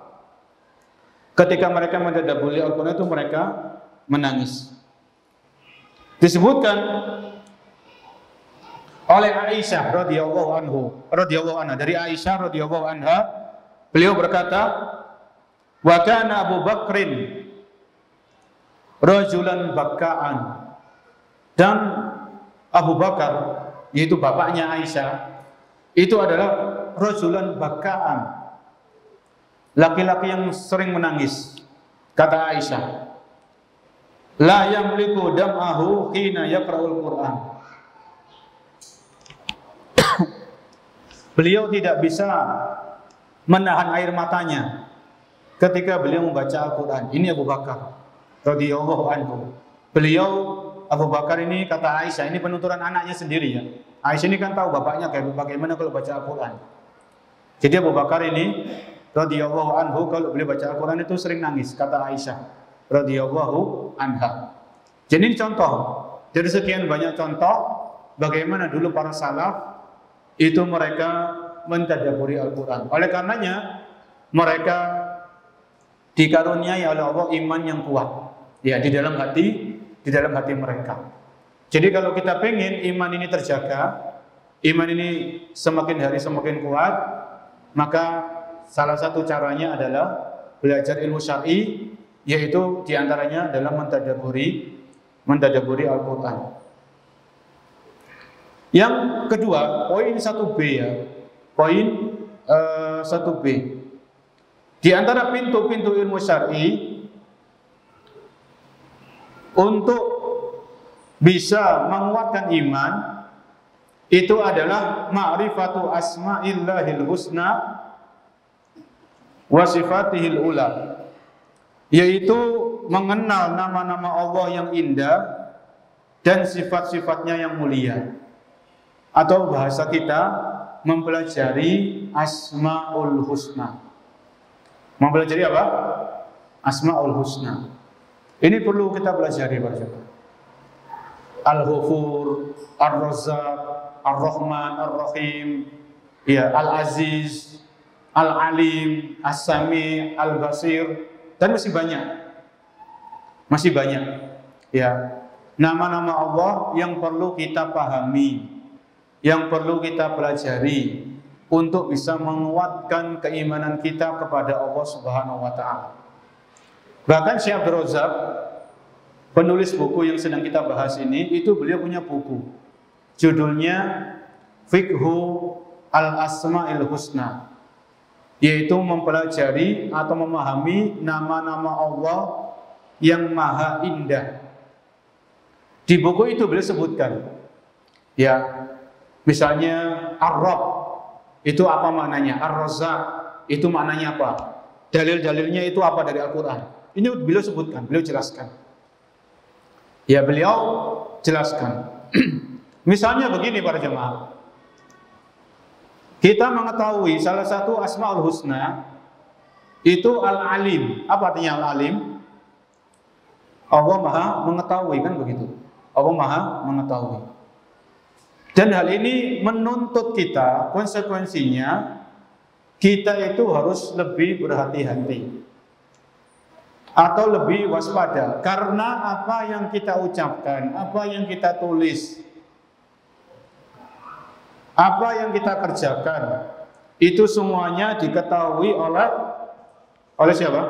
Ketika mereka mentadabburi Al-Quran itu mereka menangis. Disebutkan oleh Aisyah radhiyallahu anha, dari Aisyah radhiyallahu anha, beliau berkata, wa kana Abu Bakrin rajulan bakka'an, dan Abu Bakar, yaitu bapaknya Aisyah, itu adalah rajulan bakka'an, laki-laki yang sering menangis. Kata Aisyah, la yamliku dam'ahu hina yaqra'ul Qur'an. Beliau tidak bisa menahan air matanya ketika beliau membaca Al-Quran. Ini Abu Bakar radhiyallahu anhu. Beliau, Abu Bakar ini, kata Aisyah, ini penuturan anaknya sendiri ya. Aisyah ini kan tahu bapaknya bagaimana kalau baca Al-Quran. Jadi Abu Bakar ini radhiyallahu anhu kalau beliau baca Al-Quran itu sering nangis, kata Aisyah radhiyallahu anha. Jadi ini contoh dari sekian banyak contoh bagaimana dulu para salaf itu mereka mentadabburi Al-Quran. Oleh karenanya mereka dikaruniai oleh Allah iman yang kuat, ya, di dalam hati mereka. Jadi kalau kita pengen iman ini terjaga, iman ini semakin hari semakin kuat, maka salah satu caranya adalah belajar ilmu syar'i, yaitu diantaranya adalah mentadaburi Al-Quran. Yang kedua, poin 1B ya, poin 1B. Di antara pintu-pintu ilmu syar'i untuk bisa menguatkan iman itu adalah ma'rifatu asma'illahil husna wa sifatihil ula, yaitu mengenal nama-nama Allah yang indah dan sifat-sifatnya yang mulia, atau bahasa kita mempelajari asma'ul husna. Mempelajari apa? Asma'ul husna. Ini perlu kita pelajari para jemaah. Al-Ghafur, Ar-Razzaq, Ar-Rahman, Ar-Rahim, ya, Al-Aziz, Al-Alim, As-Sami, Al-Basir, dan masih banyak. Masih banyak. Ya. Nama-nama Allah yang perlu kita pahami, yang perlu kita pelajari untuk bisa menguatkan keimanan kita kepada Allah Subhanahu wa taala. Bahkan Syekh Abdul Razzaq, penulis buku yang sedang kita bahas ini, itu beliau punya buku. Judulnya Fiqhu Al-Asma'il Husna, yaitu mempelajari atau memahami nama-nama Allah yang maha indah. Di buku itu beliau sebutkan, ya, misalnya Ar-Rabb, itu apa maknanya? Ar-Razzaq, itu maknanya apa? Dalil-dalilnya itu apa dari Al-Quran? Ini beliau sebutkan, beliau jelaskan. Ya, beliau jelaskan. Misalnya begini para jemaah, kita mengetahui salah satu Asmaul Husna itu Al-Alim. Apa artinya Al-Alim? Allah maha mengetahui, kan begitu. Allah maha mengetahui. Dan hal ini menuntut kita, konsekuensinya kita itu harus lebih berhati-hati atau lebih waspada, karena apa yang kita ucapkan, apa yang kita tulis, apa yang kita kerjakan, itu semuanya diketahui oleh siapa?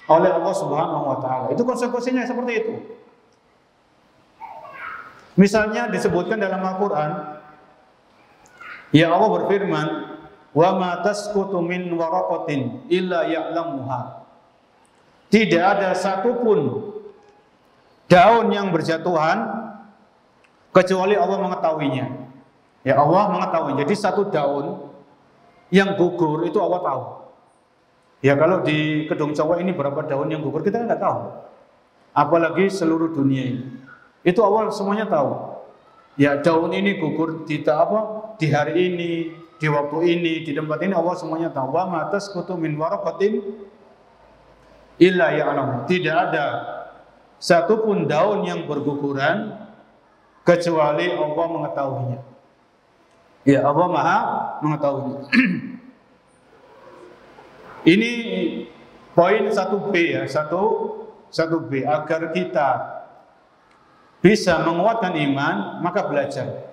Oleh Allah Subhanahu wa taala. Itu konsekuensinya seperti itu. Misalnya disebutkan dalam Al-Quran, ya Allah berfirman, wa ma tasqutu min waraqatin illa ya'lamuha. Tidak ada satupun daun yang berjatuhan kecuali Allah mengetahuinya. Ya, Allah mengetahui. Jadi satu daun yang gugur itu Allah tahu. Ya, kalau di Kedung Jawa ini berapa daun yang gugur kita nggak tahu. Apalagi seluruh dunia ini. Itu Allah semuanya tahu. Ya, daun ini gugur di hari ini, di waktu ini, di tempat ini, Allah semuanya tahu. Wa ma tasqutu min waraqatin illa ya'lam. Tidak ada satupun daun yang berguguran kecuali Allah mengetahuinya. Ya, Allah maha mengetahuinya. Ini poin 1B ya, 1B, agar kita bisa menguatkan iman, maka belajar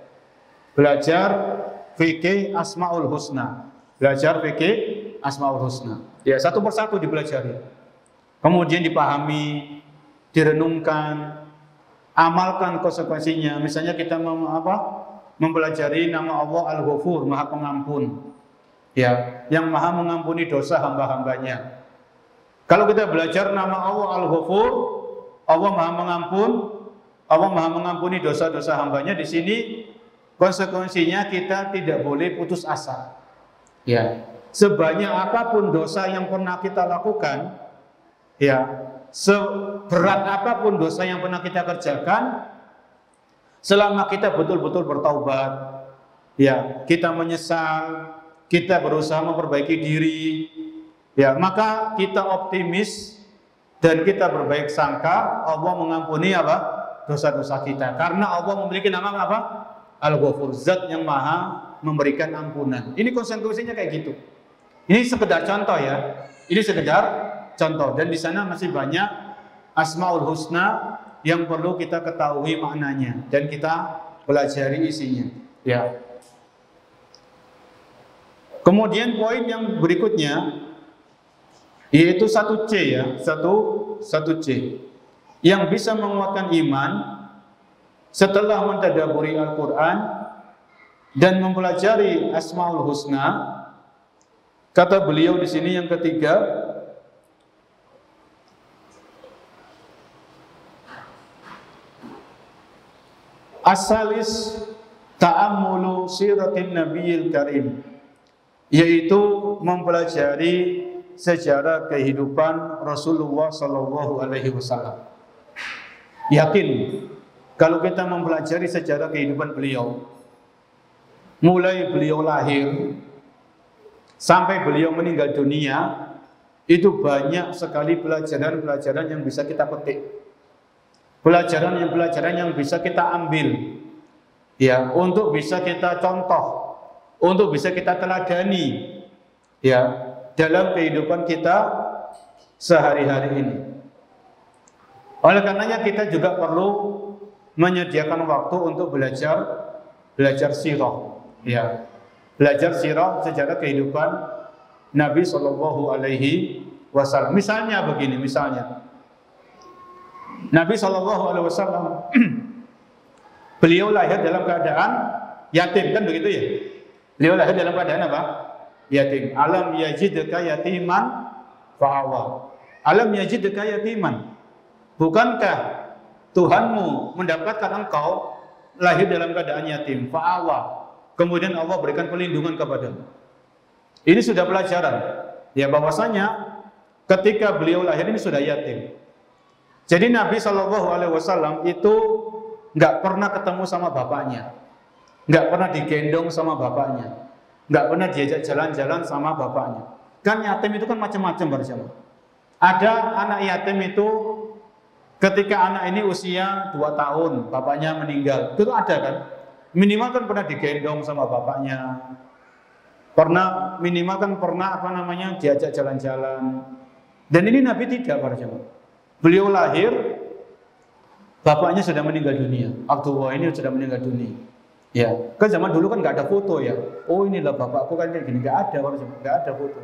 fikih Asmaul Husna, belajar fikih Asmaul Husna. Ya, satu persatu dipelajari, kemudian dipahami, direnungkan, amalkan konsekuensinya. Misalnya kita mempelajari nama Allah Al-Ghafur, Maha Pengampun, ya, yang Maha mengampuni dosa hamba-hambanya. Kalau kita belajar nama Allah Al-Ghafur, Allah Maha Mengampun, Allah Maha mengampuni dosa-dosa hambanya, di sini konsekuensinya kita tidak boleh putus asa. Ya, sebanyak apapun dosa yang pernah kita lakukan, ya, seberat apapun dosa yang pernah kita kerjakan, selama kita betul-betul bertaubat, ya, kita menyesal, kita berusaha memperbaiki diri, ya, maka kita optimis dan kita berbaik sangka Allah mengampuni dosa-dosa kita, karena Allah memiliki nama apa? Al-Ghafur, zat yang maha memberikan ampunan. Ini konsekuensinya kayak gitu. Ini sekedar contoh ya. Ini sekedar contoh, dan di sana masih banyak Asmaul Husna yang perlu kita ketahui maknanya dan kita pelajari isinya. Ya. Kemudian poin yang berikutnya yaitu 1C ya, 1C yang bisa menguatkan iman setelah mentadabburi Al-Qur'an dan mempelajari Asmaul Husna. Kata beliau di sini yang ketiga, asalis ta'ammulu siratin nabiyil karim, yaitu mempelajari sejarah kehidupan Rasulullah sallallahu alaihi wasallam. Yakin kalau kita mempelajari sejarah kehidupan beliau, mulai beliau lahir sampai beliau meninggal dunia, itu banyak sekali pelajaran-pelajaran yang bisa kita petik. Pelajaran yang bisa kita ambil. Ya, untuk bisa kita contoh, untuk bisa kita teladani ya dalam kehidupan kita sehari-hari ini. Oleh karenanya kita juga perlu menyediakan waktu untuk belajar sirah ya. Belajar sirah sejarah kehidupan Nabi sallallahu alaihi wasallam. Misalnya begini, misalnya Nabi sallallahu alaihi wasallam beliau lahir dalam keadaan yatim, kan begitu ya? Beliau lahir dalam keadaan apa? Yatim. Alam yajidka yatiman fa'awa. Alam yajidka yatiman. Bukankah Tuhanmu mendapatkan engkau lahir dalam keadaan yatim, fa'awa. Kemudian Allah berikan perlindungan kepadamu. Ini sudah pelajaran. Ya, bahwasanya ketika beliau lahir ini sudah yatim. Jadi Nabi SAW itu nggak pernah ketemu sama bapaknya, nggak pernah digendong sama bapaknya, nggak pernah diajak jalan-jalan sama bapaknya. Kan yatim itu kan macam-macam bersama. Ada anak yatim itu ketika anak ini usia 2 tahun, bapaknya meninggal. Itu ada kan? Minimal kan pernah digendong sama bapaknya. Minimal kan pernah diajak jalan-jalan. Dan ini Nabi tidak bersama. Beliau lahir, bapaknya sudah meninggal dunia. Abdullah ini sudah meninggal dunia. Ya, kan zaman dulu kan nggak ada foto ya. Oh, inilah bapakku kan kayak gini, nggak ada foto.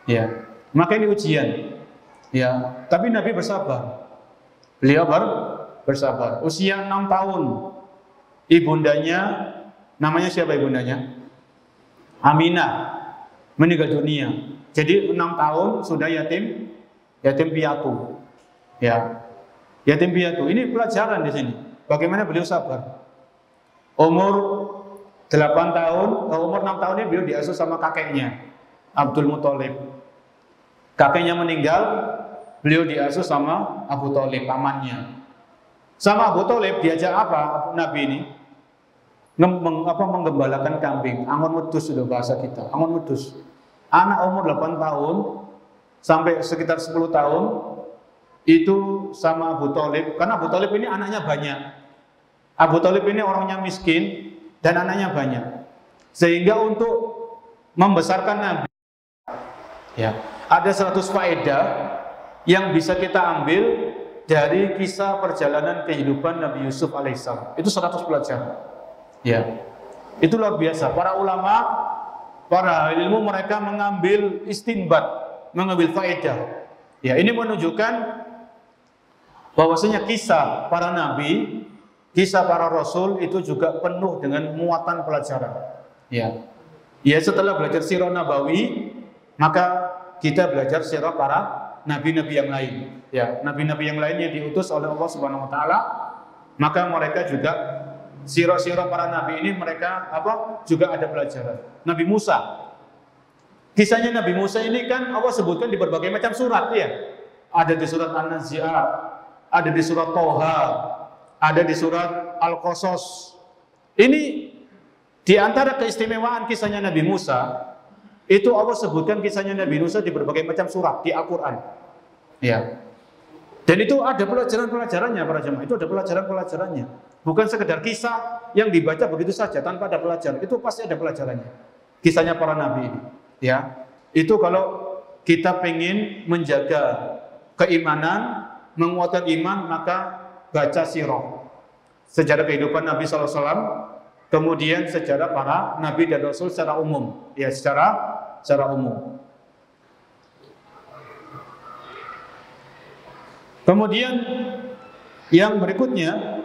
Ya, maka ini ujian. Ya, tapi Nabi bersabar. Beliau bersabar. Usia 6 tahun, ibundanya, namanya siapa ibundanya? Aminah, meninggal dunia. Jadi 6 tahun sudah yatim piatu. Ya. Yatim piatu. Ini pelajaran di sini. Bagaimana beliau sabar. Umur 6 tahun ini beliau diasuh sama kakeknya, Abdul Muthalib. Kakeknya meninggal, beliau diasuh sama Abu Thalib, pamannya. Sama Abu Thalib diajak apa Nabi ini? Menggembalakan kambing, angon wedhus sudah bahasa kita, angon wedhus. Anak umur 8 tahun sampai sekitar 10 tahun itu sama Abu Thalib, karena Abu Thalib ini anaknya banyak. Abu Thalib ini orangnya miskin dan anaknya banyak. Sehingga untuk membesarkan Nabi, ya, ada 100 faedah yang bisa kita ambil dari kisah perjalanan kehidupan Nabi Yusuf alaihissalam. Itu 100 pelajaran. Ya. Itu luar biasa. Para ulama, para ilmu mereka mengambil istinbat, mengambil faedah. Ya, ini menunjukkan bahwasanya kisah para nabi, kisah para rasul itu juga penuh dengan muatan pelajaran. Ya. Ya, setelah belajar sirah nabawi, maka kita belajar sirah para nabi-nabi yang lain. Ya, nabi-nabi yang lain yang diutus oleh Allah Subhanahu wa taala, maka mereka juga sirah-sirah para nabi ini mereka juga ada pelajaran. Nabi Musa. Kisahnya Nabi Musa ini kan Allah sebutkan di berbagai macam surat ya. Ada di surat An-Nazi'at, ada di surat Toha, ada di surat Al-Qasas. Ini di antara keistimewaan kisahnya Nabi Musa, itu Allah sebutkan kisahnya Nabi Musa di berbagai macam surat di Al-Qur'an. Ya. Dan itu ada pelajaran-pelajarannya para jemaah. Itu ada pelajaran-pelajarannya. Bukan sekedar kisah yang dibaca begitu saja tanpa ada pelajaran. Itu pasti ada pelajarannya. Kisahnya para nabi ini. Ya, itu kalau kita pengen menjaga keimanan, menguatkan iman, maka baca sirah, sejarah kehidupan Nabi SAW, kemudian sejarah para Nabi dan Rasul secara umum, ya secara umum. Kemudian yang berikutnya,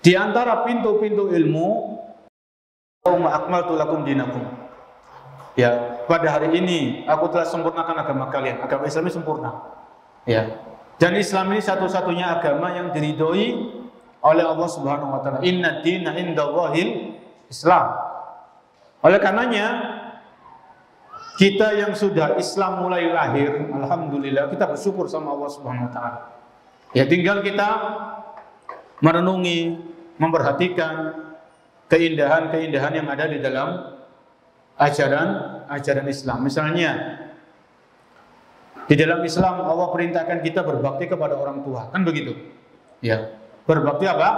di antara pintu-pintu ilmu, akmaltu lakum dinakum. Ya, pada hari ini aku telah sempurnakan agama kalian. Agama Islam ini sempurna. Ya. Dan Islam ini satu-satunya agama yang diridhoi oleh Allah Subhanahu wa taala. Inna dina indallahil Islam. Oleh karenanya kita yang sudah Islam mulai lahir, alhamdulillah kita bersyukur sama Allah Subhanahu wa taala. Ya, tinggal kita merenungi, memperhatikan keindahan-keindahan yang ada di dalam ajaran Islam. Misalnya di dalam Islam Allah perintahkan kita berbakti kepada orang tua, kan begitu? Ya. Berbakti apa?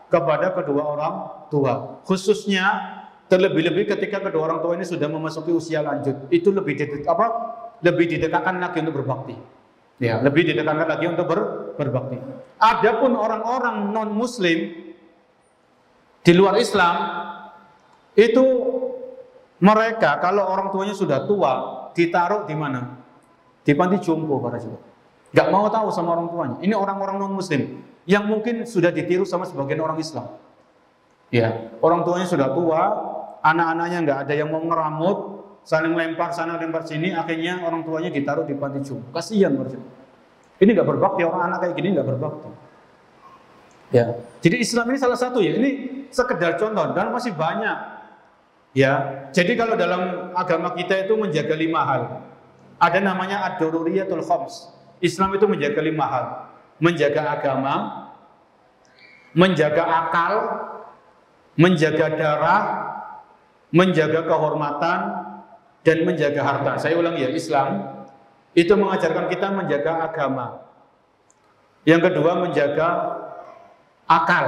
Kepada kedua orang tua. Khususnya terlebih-lebih ketika kedua orang tua ini sudah memasuki usia lanjut, itu lebih didekatkan lagi untuk berbakti. Ya, lebih didekatkan lagi untuk berbakti. Adapun orang-orang non-muslim di luar Islam itu mereka kalau orang tuanya sudah tua ditaruh di mana? Di panti jompo para jemaah. Gak mau tahu sama orang tuanya. Ini orang-orang non-muslim yang mungkin sudah ditiru sama sebagian orang Islam. Ya, orang tuanya sudah tua, anak-anaknya nggak ada yang mau ngeramut, saling lempar sana lempar sini, akhirnya orang tuanya ditaruh di panti jompo. Kasihan para jemaah. Ini nggak berbakti, orang anak kayak gini nggak berbakti. Ya, jadi Islam ini salah satu ya. Ini sekedar contoh dan masih banyak. Ya, jadi kalau dalam agama kita itu menjaga 5 hal. Ada namanya ad-daruriyatul khams. Islam itu menjaga 5 hal. Menjaga agama, menjaga akal, menjaga darah, menjaga kehormatan, dan menjaga harta. Saya ulang ya, Islam itu mengajarkan kita menjaga agama. Yang kedua menjaga akal.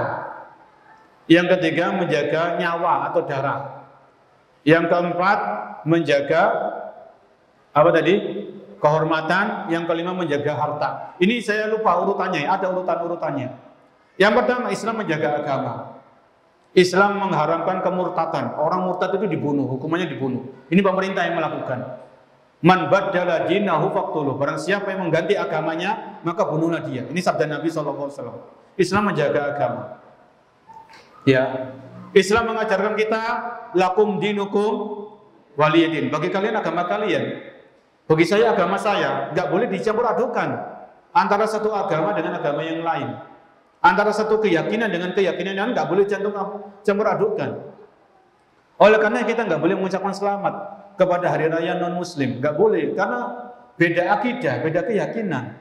Yang ketiga menjaga nyawa atau darah. Yang keempat menjaga apa tadi? Kehormatan. Yang kelima menjaga harta. Ini saya lupa urutannya, ada urutan-urutannya. Yang pertama Islam menjaga agama. Islam mengharamkan kemurtadan. Orang murtad itu dibunuh, hukumannya dibunuh. Ini pemerintah yang melakukan. Man baddala dinahu faqtuluh. Barang siapa yang mengganti agamanya, maka bunuhlah dia. Ini sabda Nabi SAW. Islam menjaga agama. Ya. Islam mengajarkan kita lakum dinukum waliyadin. Bagi kalian agama kalian. Bagi saya agama saya, nggak boleh dicampur adukan antara satu agama dengan agama yang lain, antara satu keyakinan dengan keyakinan yang lain, nggak boleh campur adukan. Oleh karena kita nggak boleh mengucapkan selamat kepada hari raya non Muslim, nggak boleh karena beda akidah, beda keyakinan.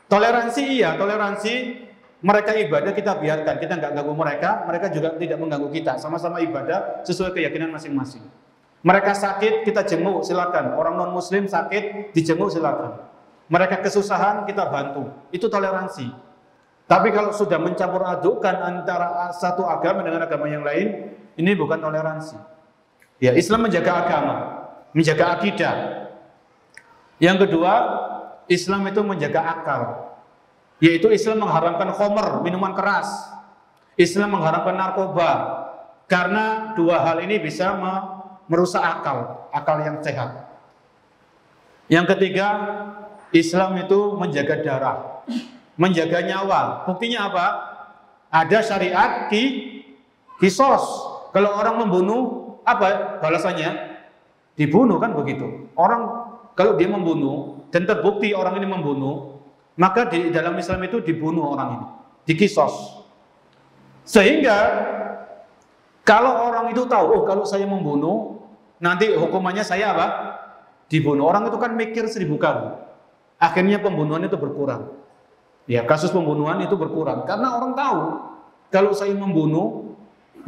Toleransi iya, toleransi mereka ibadah kita biarkan, kita nggak ganggu mereka, mereka juga tidak mengganggu kita, sama-sama ibadah sesuai keyakinan masing-masing. Mereka sakit, kita jenguk, silakan. Orang non-muslim sakit, dijenguk, silakan. Mereka kesusahan, kita bantu. Itu toleransi. Tapi kalau sudah mencampur adukan antara satu agama dengan agama yang lain, ini bukan toleransi. Ya, Islam menjaga agama, menjaga akidah. Yang kedua, Islam itu menjaga akal. Yaitu Islam mengharamkan khamr, minuman keras. Islam mengharamkan narkoba. Karena dua hal ini bisa merusak akal yang sehat. Yang ketiga, Islam itu menjaga darah, menjaga nyawa. Buktinya apa? Ada syariat kisos. Kalau orang membunuh, apa balasannya? Dibunuh, kan begitu. Orang kalau dia membunuh dan terbukti orang ini membunuh, maka di dalam Islam itu dibunuh orang ini, dikisos. Sehingga kalau orang itu tahu, oh kalau saya membunuh, nanti hukumannya saya apa? Dibunuh. Orang itu kan mikir 1000 kali. Akhirnya pembunuhan itu berkurang. Ya, kasus pembunuhan itu berkurang. Karena orang tahu, kalau saya membunuh,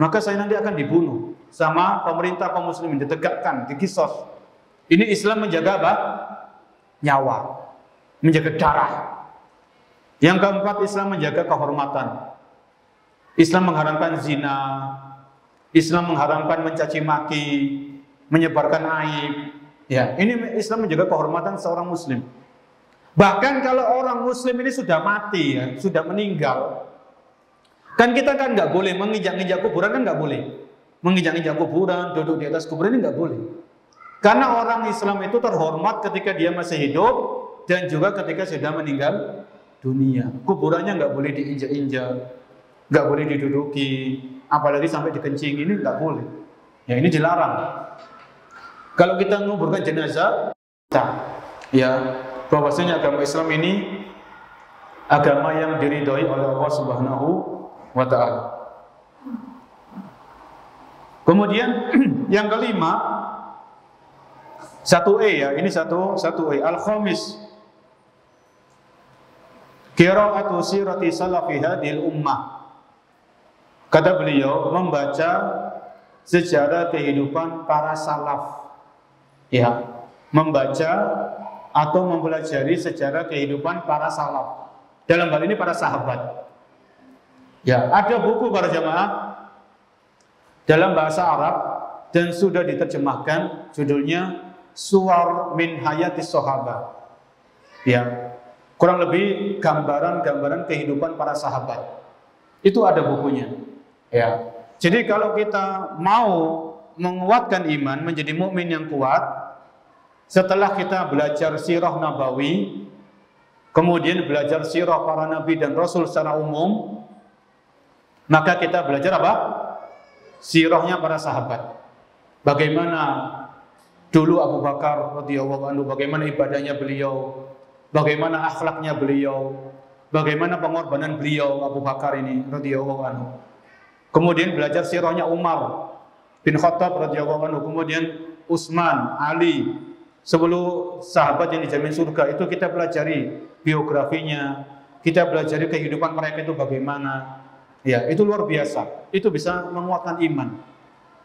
maka saya nanti akan dibunuh. Sama pemerintah kaum muslimin, ditegakkan, dikisos. Ini Islam menjaga apa? Nyawa. Menjaga darah. Yang keempat, Islam menjaga kehormatan. Islam mengharamkan zina. Islam mengharamkan mencaci maki, menyebarkan aib. Ya, ini Islam menjaga kehormatan seorang muslim. Bahkan kalau orang muslim ini sudah mati ya, sudah meninggal, kan kita kan nggak boleh menginjak-injak kuburan, kan nggak boleh. Menginjak-injak kuburan, duduk di atas kuburan ini nggak boleh. Karena orang Islam itu terhormat ketika dia masih hidup dan juga ketika sudah meninggal dunia. Kuburannya nggak boleh diinjak-injak, nggak boleh diduduki, apalagi sampai dikencing, ini nggak boleh. Ya ini dilarang. Kalau kita menguburkan jenazah, ya bahwasanya agama Islam ini agama yang diridhoi oleh Allah Subhanahu wa ta'ala. Kemudian yang kelima, 1E ya, ini 1E. Al-khamis, qira'atu sirati salafi hadhil ummah. Kata beliau, membaca sejarah kehidupan para salaf. Ya, membaca atau mempelajari sejarah kehidupan para salaf. Dalam hal ini para sahabat. Ya, ada buku para jamaah dalam bahasa Arab dan sudah diterjemahkan, judulnya Suwar min Hayatis Sahabat. Ya, kurang lebih gambaran-gambaran kehidupan para sahabat. Itu ada bukunya. Ya. Jadi kalau kita mau menguatkan iman menjadi mukmin yang kuat, setelah kita belajar sirah nabawi, kemudian belajar sirah para nabi dan rasul secara umum, maka kita belajar apa? Sirahnya para sahabat. Bagaimana dulu Abu Bakar radhiyallahu anhu, bagaimana ibadahnya beliau, bagaimana akhlaknya beliau, bagaimana pengorbanan beliau Abu Bakar ini radhiyallahu anhu. Kemudian belajar sirahnya Umar bin Khattab radhiyallahu anhu, kemudian Utsman, Ali, 10 sahabat yang dijamin surga. Itu kita pelajari biografinya, kita pelajari kehidupan mereka itu bagaimana. Ya, itu luar biasa. Itu bisa menguatkan iman.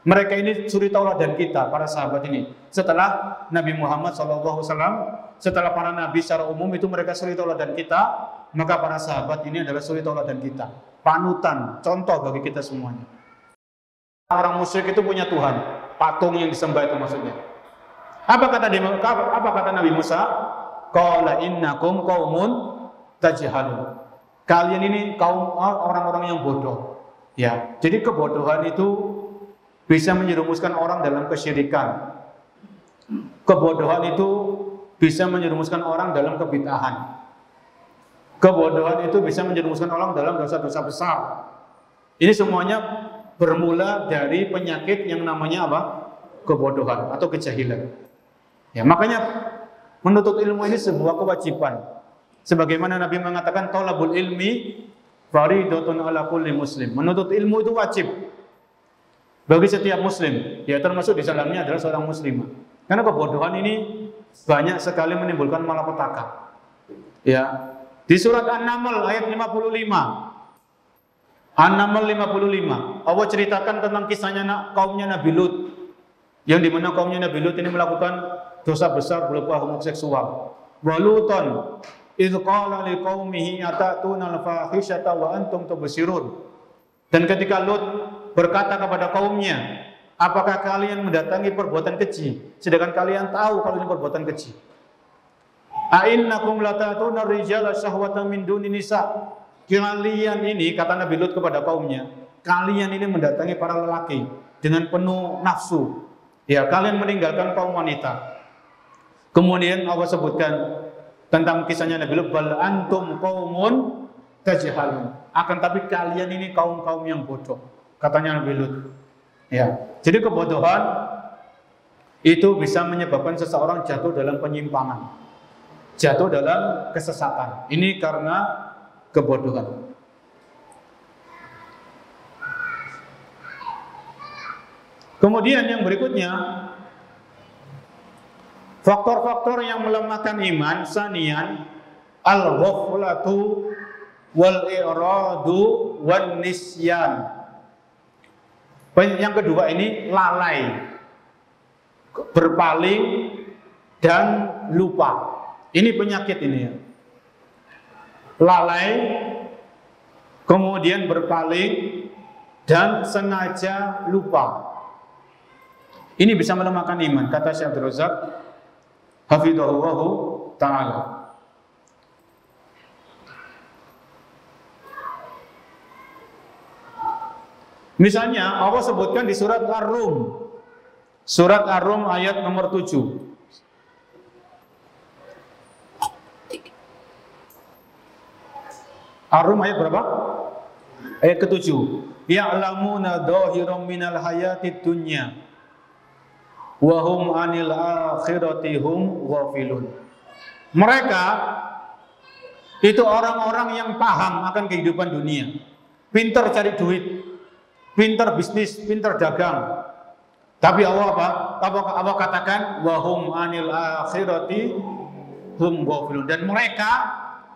Mereka ini suri tauladan kita, para sahabat ini. Setelah Nabi Muhammad SAW, setelah para nabi secara umum itu mereka suri tauladan kita, maka para sahabat ini adalah suri tauladan kita. Panutan, contoh bagi kita semuanya. Orang musyrik itu punya Tuhan, patung yang disembah itu maksudnya. Apa kata Nabi Musa? Qala innakum qaumun tajhalun. Kalian ini kaum orang-orang yang bodoh. Ya, jadi kebodohan itu bisa menyerumuskan orang dalam kesyirikan. Kebodohan itu bisa menyerumuskan orang dalam kebid'ahan. Kebodohan itu bisa menjerumuskan orang dalam dosa-dosa besar. Ini semuanya bermula dari penyakit yang namanya apa? Kebodohan atau kejahilan. Ya, makanya menuntut ilmu ini sebuah kewajiban. Sebagaimana Nabi mengatakan thalabul ilmi faridatun ala kulli muslim. Menuntut ilmu itu wajib bagi setiap muslim. Ya, termasuk di dalamnya adalah seorang muslimah. Karena kebodohan ini banyak sekali menimbulkan malapetaka. Ya. Di surat An-Naml ayat 55. An-Naml 55. Allah ceritakan tentang kisahnya kaumnya Nabi Lut. Yang dimana kaumnya Nabi Lut ini melakukan dosa besar berupa homoseksual. Waluton idz qala liqaumihi atatuna al-fahishata wa antum tubsirun. Dan ketika Lut berkata kepada kaumnya, apakah kalian mendatangi perbuatan keji sedangkan kalian tahu kalau ini perbuatan keji? A'innakum latatuna rijala syahwatan min dunin nisa. Kalian ini, kata Nabi Lut kepada kaumnya, kalian ini mendatangi para lelaki dengan penuh nafsu. Ya, kalian meninggalkan kaum wanita. Kemudian Allah sebutkan tentang kisahnya Nabi Lut, bal antum qaumun tajhalun. Akan tapi kalian ini kaum-kaum yang bodoh, katanya Nabi Lut. Ya, jadi kebodohan itu bisa menyebabkan seseorang jatuh dalam penyimpangan, jatuh dalam kesesatan. Ini karena kebodohan. Kemudian yang berikutnya, faktor-faktor yang melemahkan iman, sanian, al-ghaflatu wal-i'radu wan nisyan. Yang kedua ini lalai, berpaling dan lupa. Ini penyakit ini ya. Lalai, kemudian berpaling dan sengaja lupa. Ini bisa melemahkan iman, kata Syekh Abdul Razak hafidhahullah ta'ala. Misalnya Allah sebutkan di surat Ar-Rum. Surat Ar-Rum ayat nomor 7. Ar-Rum ayat berapa? Ayat ke-7. Ya'lamuna dhahiran minal hayatid dunya wa hum 'anil akhirati hum ghafilun. Mereka itu orang-orang yang paham akan kehidupan dunia. Pintar cari duit, pintar bisnis, pintar dagang. Tapi Allah apa? Allah katakan wahum anil akhirati hum ghafilun, dan mereka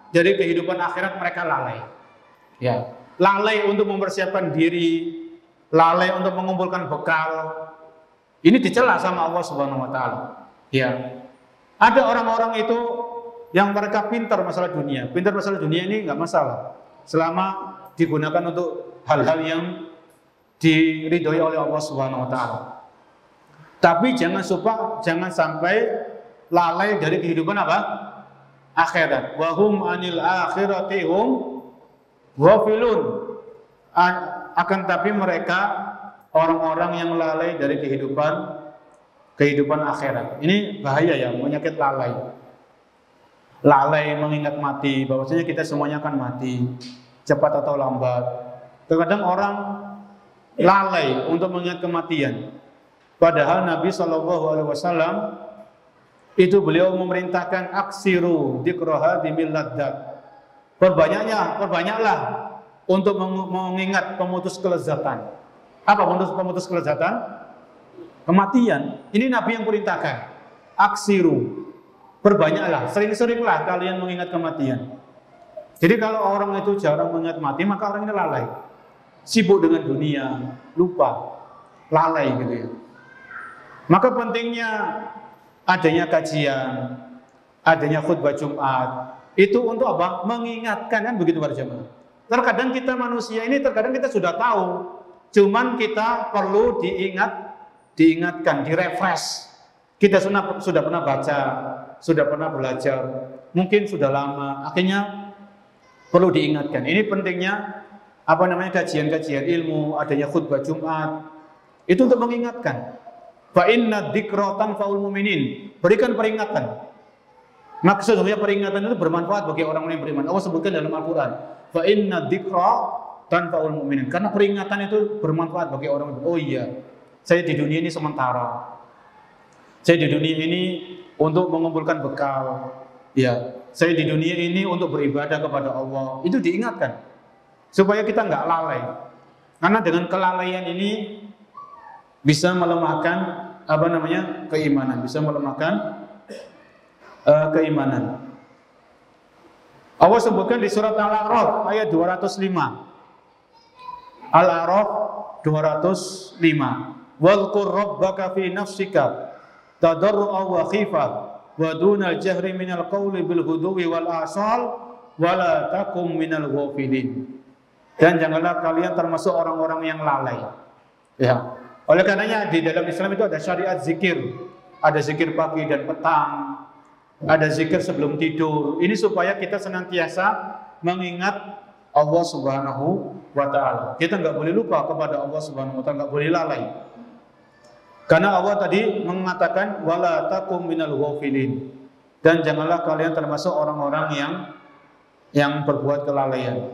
dari kehidupan akhirat mereka lalai. Ya, lalai untuk mempersiapkan diri, lalai untuk mengumpulkan bekal. Ini dicela sama Allah Subhanahu wa taala. Ya. Ada orang-orang itu yang mereka pintar masalah dunia. Pintar masalah dunia ini enggak masalah selama digunakan untuk hal-hal yang diridhoi oleh Allah Subhanahu wa taala. Tapi jangan sampai lalai dari kehidupan apa? Akhirat. Wa hum anil akhirati hum ghafilun. Akan tapi mereka orang-orang yang lalai dari kehidupan akhirat. Ini bahaya ya, penyakit lalai. Lalai mengingat mati, bahwasanya kita semuanya akan mati, cepat atau lambat. Terkadang orang lalai untuk mengingat kematian. Padahal Nabi SAW itu beliau memerintahkan aksiru dikroha dimilladdat. Perbanyaklah untuk mengingat pemutus kelezatan. Apa pemutus kelezatan? Kematian. Ini Nabi yang perintahkan. Aksiru, perbanyaklah, sering-seringlah kalian mengingat kematian. Jadi kalau orang itu jarang mengingat mati, maka orang ini lalai, sibuk dengan dunia, lupa, lalai gitu ya. Maka pentingnya adanya kajian, adanya khutbah Jumat, itu untuk apa? Mengingatkan, kan begitu para jemaah. Terkadang kita manusia ini, terkadang kita sudah tahu, cuman kita perlu diingatkan, direfresh. Kita sudah pernah baca, sudah pernah belajar, mungkin sudah lama, akhirnya perlu diingatkan. Ini pentingnya kajian-kajian ilmu, adanya khutbah Jumat, itu untuk mengingatkan. Fa inna dzikra tanfa'ul mu'minin. Berikan peringatan. Maksudnya peringatan itu bermanfaat bagi orang-orang yang beriman. Allah sebutkan dalam Al-Qur'an, fa inna dzikra tanfa'ul mu'minin. Karena peringatan itu bermanfaat bagi orang yang beriman. Oh iya, saya di dunia ini sementara. Saya di dunia ini untuk mengumpulkan bekal. Ya, saya di dunia ini untuk beribadah kepada Allah. Itu diingatkan supaya kita nggak lalai. Karena dengan kelalaian ini bisa melemahkan keimanan, bisa melemahkan keimanan. Allah sebutkan di surat Al-A'raf ayat 205. Al-A'raf 205. Wadhkur rabbaka fi nafsika tadarru'a wa khifah wa dunal jahri minal qawli bil ghuduwi wal asal wa la takum minal ghafilin. Dan janganlah kalian termasuk orang-orang yang lalai. Ya. Oleh karenanya di dalam Islam itu ada syariat zikir. Ada zikir pagi dan petang, ada zikir sebelum tidur. Ini supaya kita senantiasa mengingat Allah Subhanahu wa taala. Kita nggak boleh lupa kepada Allah Subhanahu wa taala, nggak boleh lalai. Karena Allah tadi mengatakan wala takum minal ghafilin. Dan janganlah kalian termasuk orang-orang yang berbuat kelalaian.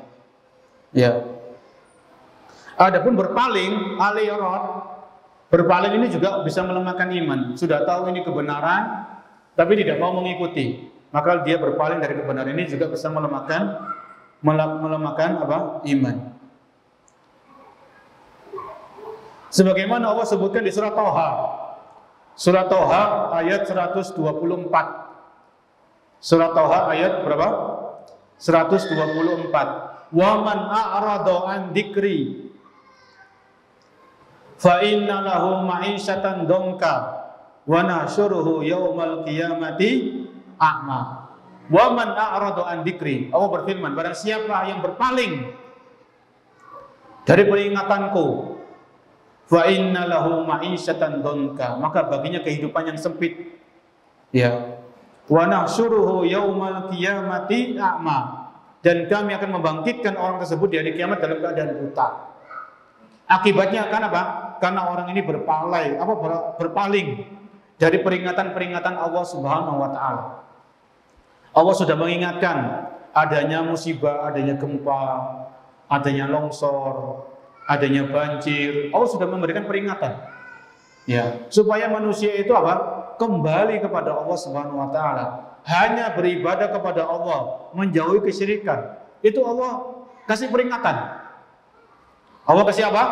Ya. Adapun berpaling, al-i'rad, berpaling ini juga bisa melemahkan iman. Sudah tahu ini kebenaran, tapi tidak mau mengikuti, maka dia berpaling dari kebenaran. Ini juga bisa melemahkan iman. Sebagaimana Allah sebutkan di surat Thaha. Surat Thaha ayat 124. Surat Thaha ayat berapa? 124. Wa man a'rada an dzikri fa inna lahu ma'isyatan donka wa nahsyuruhu yaumal qiyamati a'ma. Wa man a'rada an dzikri. Allah berfirman, barang siapa yang berpaling dari peringatanku, fa inna lahu ma'isyatan donka, maka baginya kehidupan yang sempit. Ya. Wa nahsyuruhu yaumal qiyamati a'ma. Dan kami akan membangkitkan orang tersebut di hari kiamat dalam keadaan buta. Akibatnya kan apa? Karena orang ini berpaling dari peringatan-peringatan Allah Subhanahu wa taala. Allah sudah mengingatkan adanya musibah, adanya gempa, adanya longsor, adanya banjir. Allah sudah memberikan peringatan. Ya, supaya manusia itu apa? Kembali kepada Allah Subhanahu wa taala. Hanya beribadah kepada Allah, menjauhi kesyirikan. Itu Allah kasih peringatan. Allah kasih apa?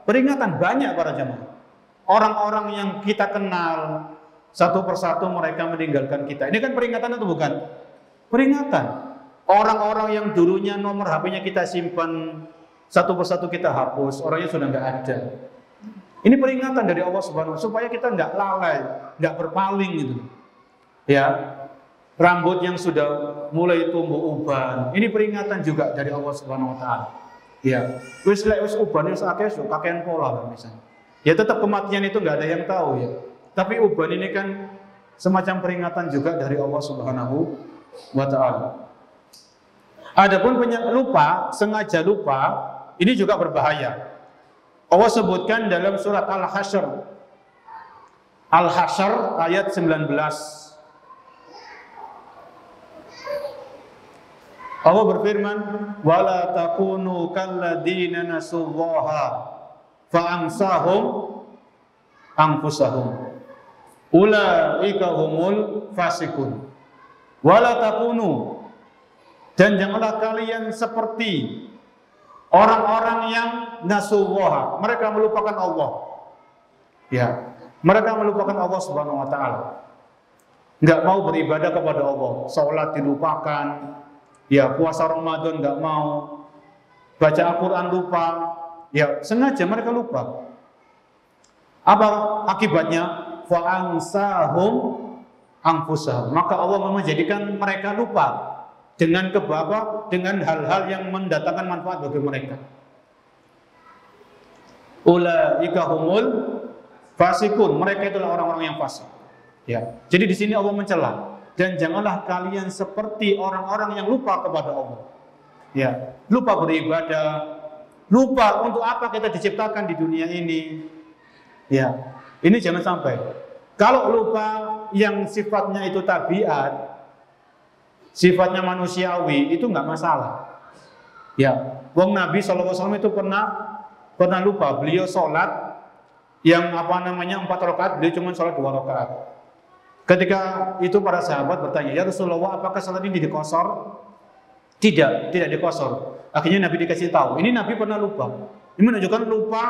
Peringatan banyak para jemaah. Orang-orang yang kita kenal satu persatu mereka meninggalkan kita. Ini kan peringatan atau bukan? Peringatan. Orang-orang yang dulunya nomor HP-nya kita simpan, satu persatu kita hapus, orangnya sudah nggak ada. Ini peringatan dari Allah Subhanahu wa taala supaya kita nggak lalai, nggak berpaling gitu. Ya. Rambut yang sudah mulai tumbuh uban, ini peringatan juga dari Allah Subhanahu wa taala. Ya. Wis uban wis akeh kakean pola kan misalnya. Ya tetap kematian itu nggak ada yang tahu ya. Tapi uban ini kan semacam peringatan juga dari Allah Subhanahu wa taala. Adapun lupa, sengaja lupa, ini juga berbahaya. Allah sebutkan dalam surat Al-Hasyr. Al-Hasyr ayat 19. Allah berfirman, "Wala takunu kalladzina nasullaha fa'ansahum anfusahum. Ulaika humul fasikun." Wala takunu, dan janganlah kalian seperti orang-orang yang nasullaha, mereka melupakan Allah. Ya, mereka melupakan Allah Subhanahu wa taala. Enggak mau beribadah kepada Allah, salat dilupakan, ya puasa Ramadan enggak mau, baca Al-Qur'an lupa, ya sengaja mereka lupa. Apa akibatnya? Fa'ansahum anfusahum. Maka Allah menjadikan mereka lupa dengan dengan hal-hal yang mendatangkan manfaat bagi mereka. Ulaika humul fasikun, mereka itulah orang-orang yang fasik. Ya. Jadi di sini Allah mencela, dan janganlah kalian seperti orang-orang yang lupa kepada Allah. Ya, lupa beribadah, lupa untuk apa kita diciptakan di dunia ini. Ya. Ini jangan sampai. Kalau lupa yang sifatnya itu tabiat, sifatnya manusiawi, itu nggak masalah. Ya, wong Nabi SAW itu pernah lupa, beliau sholat yang 4 rakaat, beliau cuma sholat 2 rakaat. Ketika itu para sahabat bertanya, "Ya Rasulullah, apakah sholat ini dikosor?" Tidak dikosor. Akhirnya Nabi dikasih tahu, ini Nabi pernah lupa. Ini menunjukkan lupa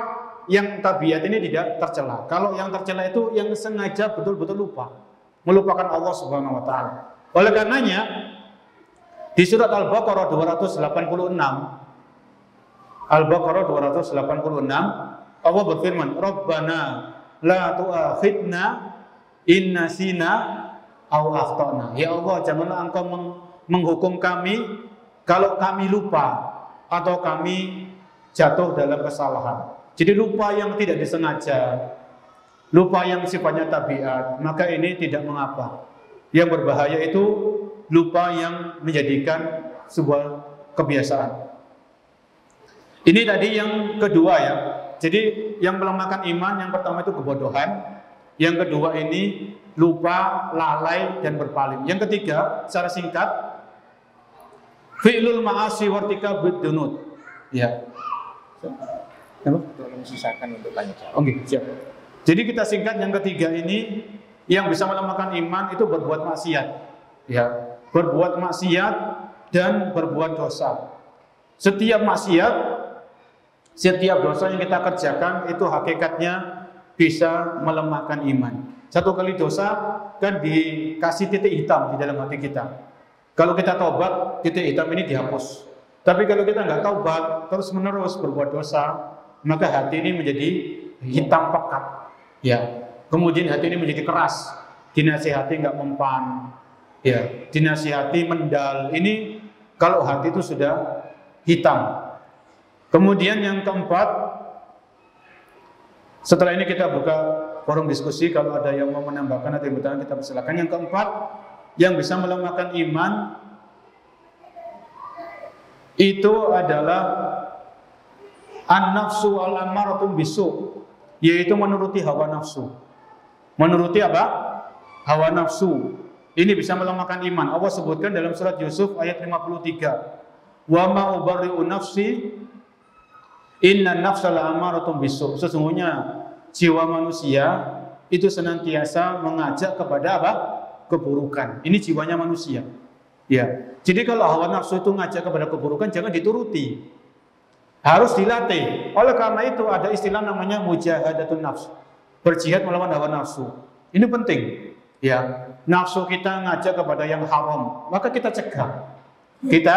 yang tabiat ini tidak tercela. Kalau yang tercela itu yang sengaja betul-betul lupa, melupakan Allah Subhanahu wa taala. Oleh karenanya di surat Al-Baqarah 286, Allah berfirman, "Rabbana la tu'akhidna in nasina aw akhtana." Ya Allah, janganlah Engkau menghukum kami kalau kami lupa atau kami jatuh dalam kesalahan. Jadi lupa yang tidak disengaja, lupa yang sifatnya tabiat, maka ini tidak mengapa. Yang berbahaya itu lupa yang menjadikan sebuah kebiasaan. Ini tadi yang kedua ya. Jadi yang melemahkan iman, yang pertama itu kebodohan, yang kedua ini lupa, lalai dan berpaling. Yang ketiga, secara singkat, fi'lul ma'asi wartikabud dunut. Ya. Tolong sisakan untuk tanya jawab. Oke, siap. Jadi kita singkat, yang ketiga ini yang bisa melemahkan iman itu berbuat maksiat. Ya, berbuat maksiat dan berbuat dosa. Setiap maksiat, setiap dosa yang kita kerjakan itu hakikatnya bisa melemahkan iman. Satu kali dosa kan dikasih titik hitam di dalam hati kita. Kalau kita taubat, titik hitam ini dihapus. Tapi kalau kita nggak taubat, terus menerus berbuat dosa, maka hati ini menjadi hitam pekat. Ya, kemudian hati ini menjadi keras, dinasihati nggak mempan, ya, dinasihati mendal. Ini kalau hati itu sudah hitam. Kemudian yang keempat, setelah ini kita buka forum diskusi. Kalau ada yang mau menambahkan atau yang bertanya, kita persilakan. Yang keempat, yang bisa melemahkan iman itu adalah An-nafsu al-ammaratun bisu, yaitu menuruti hawa nafsu. Menuruti apa? Hawa nafsu. Ini bisa melemahkan iman. Allah sebutkan dalam surat Yusuf ayat 53. Wa ma ubarri'u nafsi inna nafsa la'ammaratun bisu. Sesungguhnya jiwa manusia itu senantiasa mengajak kepada apa? Keburukan. Ini jiwanya manusia. Ya. Jadi kalau hawa nafsu itu ngajak kepada keburukan, jangan dituruti. Harus dilatih. Oleh karena itu ada istilah namanya mujahadatun nafs. Berjihad melawan hawa nafsu. Ini penting. Ya, nafsu kita ngajak kepada yang haram, maka kita cegah. Kita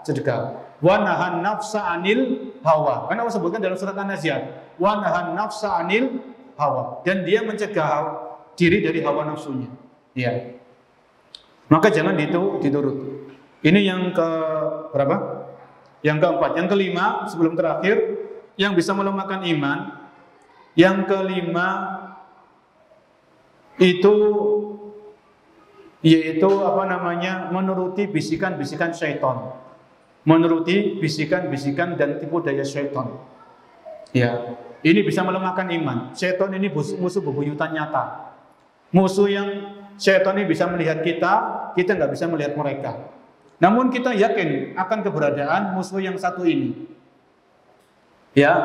cegah. Wa nahan nafsa anil hawa. Karena Allah sebutkan dalam surat An-Nazi'at, wa nahan nafsa anil hawa. Dan dia mencegah diri dari hawa nafsunya. Ya. Maka jangan dituruti. Ini yang ke berapa? Yang keempat. Yang kelima, sebelum terakhir, yang bisa melemahkan iman. Yang kelima itu yaitu apa namanya? Menuruti bisikan-bisikan syaitan. Menuruti bisikan-bisikan dan tipu daya syaitan. Ya, ini bisa melemahkan iman. Syaitan ini musuh bebuyutan nyata. Musuh yang syaitan ini bisa melihat kita nggak bisa melihat mereka. Namun kita yakin akan keberadaan musuh yang satu ini. Ya,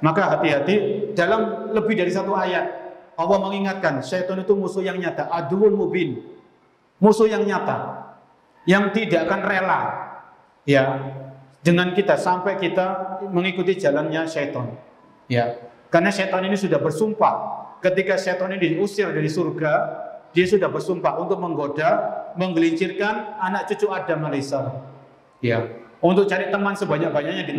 maka hati-hati dalam lebih dari satu ayat. Allah mengingatkan, syaitan itu musuh yang nyata, aduun mubin, musuh yang nyata, yang tidak akan rela, ya, dengan kita sampai kita mengikuti jalannya syaitan, ya, karena syaitan ini sudah bersumpah, ketika syaitan ini diusir dari surga, dia sudah bersumpah untuk menggoda, menggelincirkan anak cucu Adam alaihissalam, ya, untuk cari teman sebanyak-banyaknya di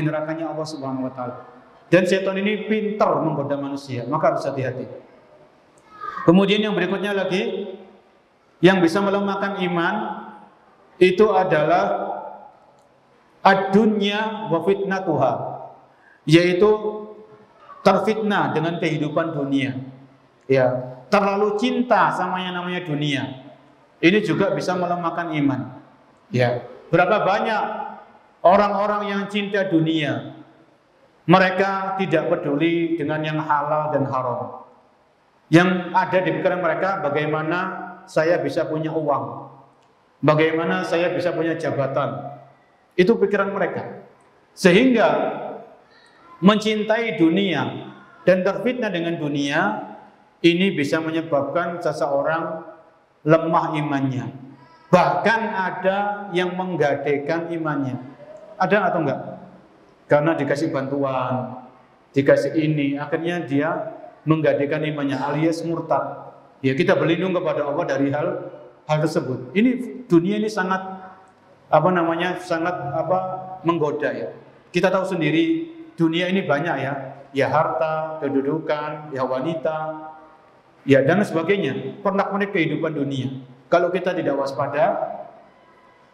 nerakanya Allah Subhanahu Wa Taala. Dan setan ini pintar menggoda manusia, maka harus hati-hati. Kemudian yang berikutnya lagi, yang bisa melemahkan iman itu adalah ad-dunya wa fitnatuha, yaitu terfitnah dengan kehidupan dunia. Ya, terlalu cinta sama yang namanya dunia. Ini juga bisa melemahkan iman. Ya, berapa banyak orang-orang yang cinta dunia, mereka tidak peduli dengan yang halal dan haram. Yang ada di pikiran mereka, bagaimana saya bisa punya uang, bagaimana saya bisa punya jabatan. Itu pikiran mereka. Sehingga mencintai dunia dan terfitnah dengan dunia, ini bisa menyebabkan seseorang lemah imannya. Bahkan ada yang menggadaikan imannya. Ada atau enggak? Karena dikasih bantuan, dikasih ini, akhirnya dia menggadaikan imannya alias murtad. Ya, kita berlindung kepada Allah dari hal tersebut. Ini dunia ini sangat menggoda ya. Kita tahu sendiri dunia ini banyak ya, ya harta, kedudukan, ya wanita, ya dan sebagainya. Pernak-pernik kehidupan dunia. Kalau kita tidak waspada,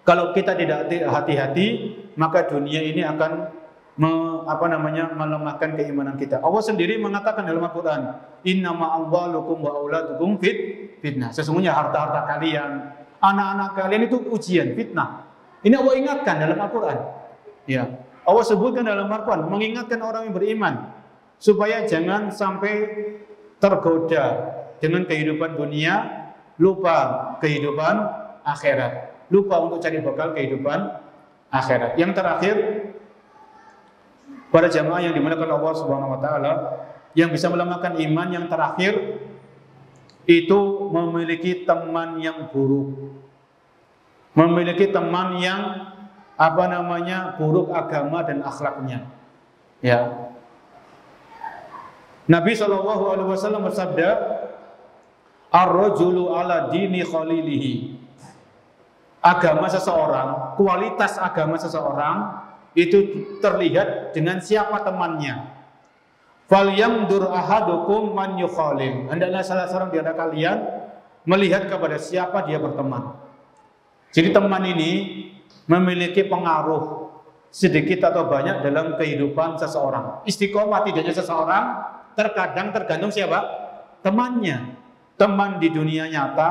kalau kita tidak hati-hati, maka dunia ini akan melemahkan keimanan kita. Allah sendiri mengatakan dalam Al-Quran, innama amwalukum wa auladukum fitnah. Sesungguhnya harta-harta kalian, anak-anak kalian itu ujian, fitnah. Ini Allah ingatkan dalam Al-Quran. Ya, Allah sebutkan dalam Al-Quran, mengingatkan orang yang beriman supaya jangan sampai tergoda dengan kehidupan dunia, lupa kehidupan akhirat, lupa untuk cari bekal kehidupan akhirat. Yang terakhir, para jamaah yang dimuliakan Allah Subhanahu Wa Taala, yang bisa melemahkan iman yang terakhir itu memiliki teman yang buruk, memiliki teman yang buruk agama dan akhlaknya. Ya, Nabi SAW bersabda, ar-rajulu ala dini khalilihi. Agama seseorang, kualitas agama seseorang itu terlihat dengan siapa temannya. Falyamdur ahadukum man yukhalil. Hendaklah salah seorang di antara kalian melihat kepada siapa dia berteman. Jadi teman ini memiliki pengaruh sedikit atau banyak dalam kehidupan seseorang. Istiqomah tidaknya seseorang terkadang tergantung siapa? Temannya. Teman di dunia nyata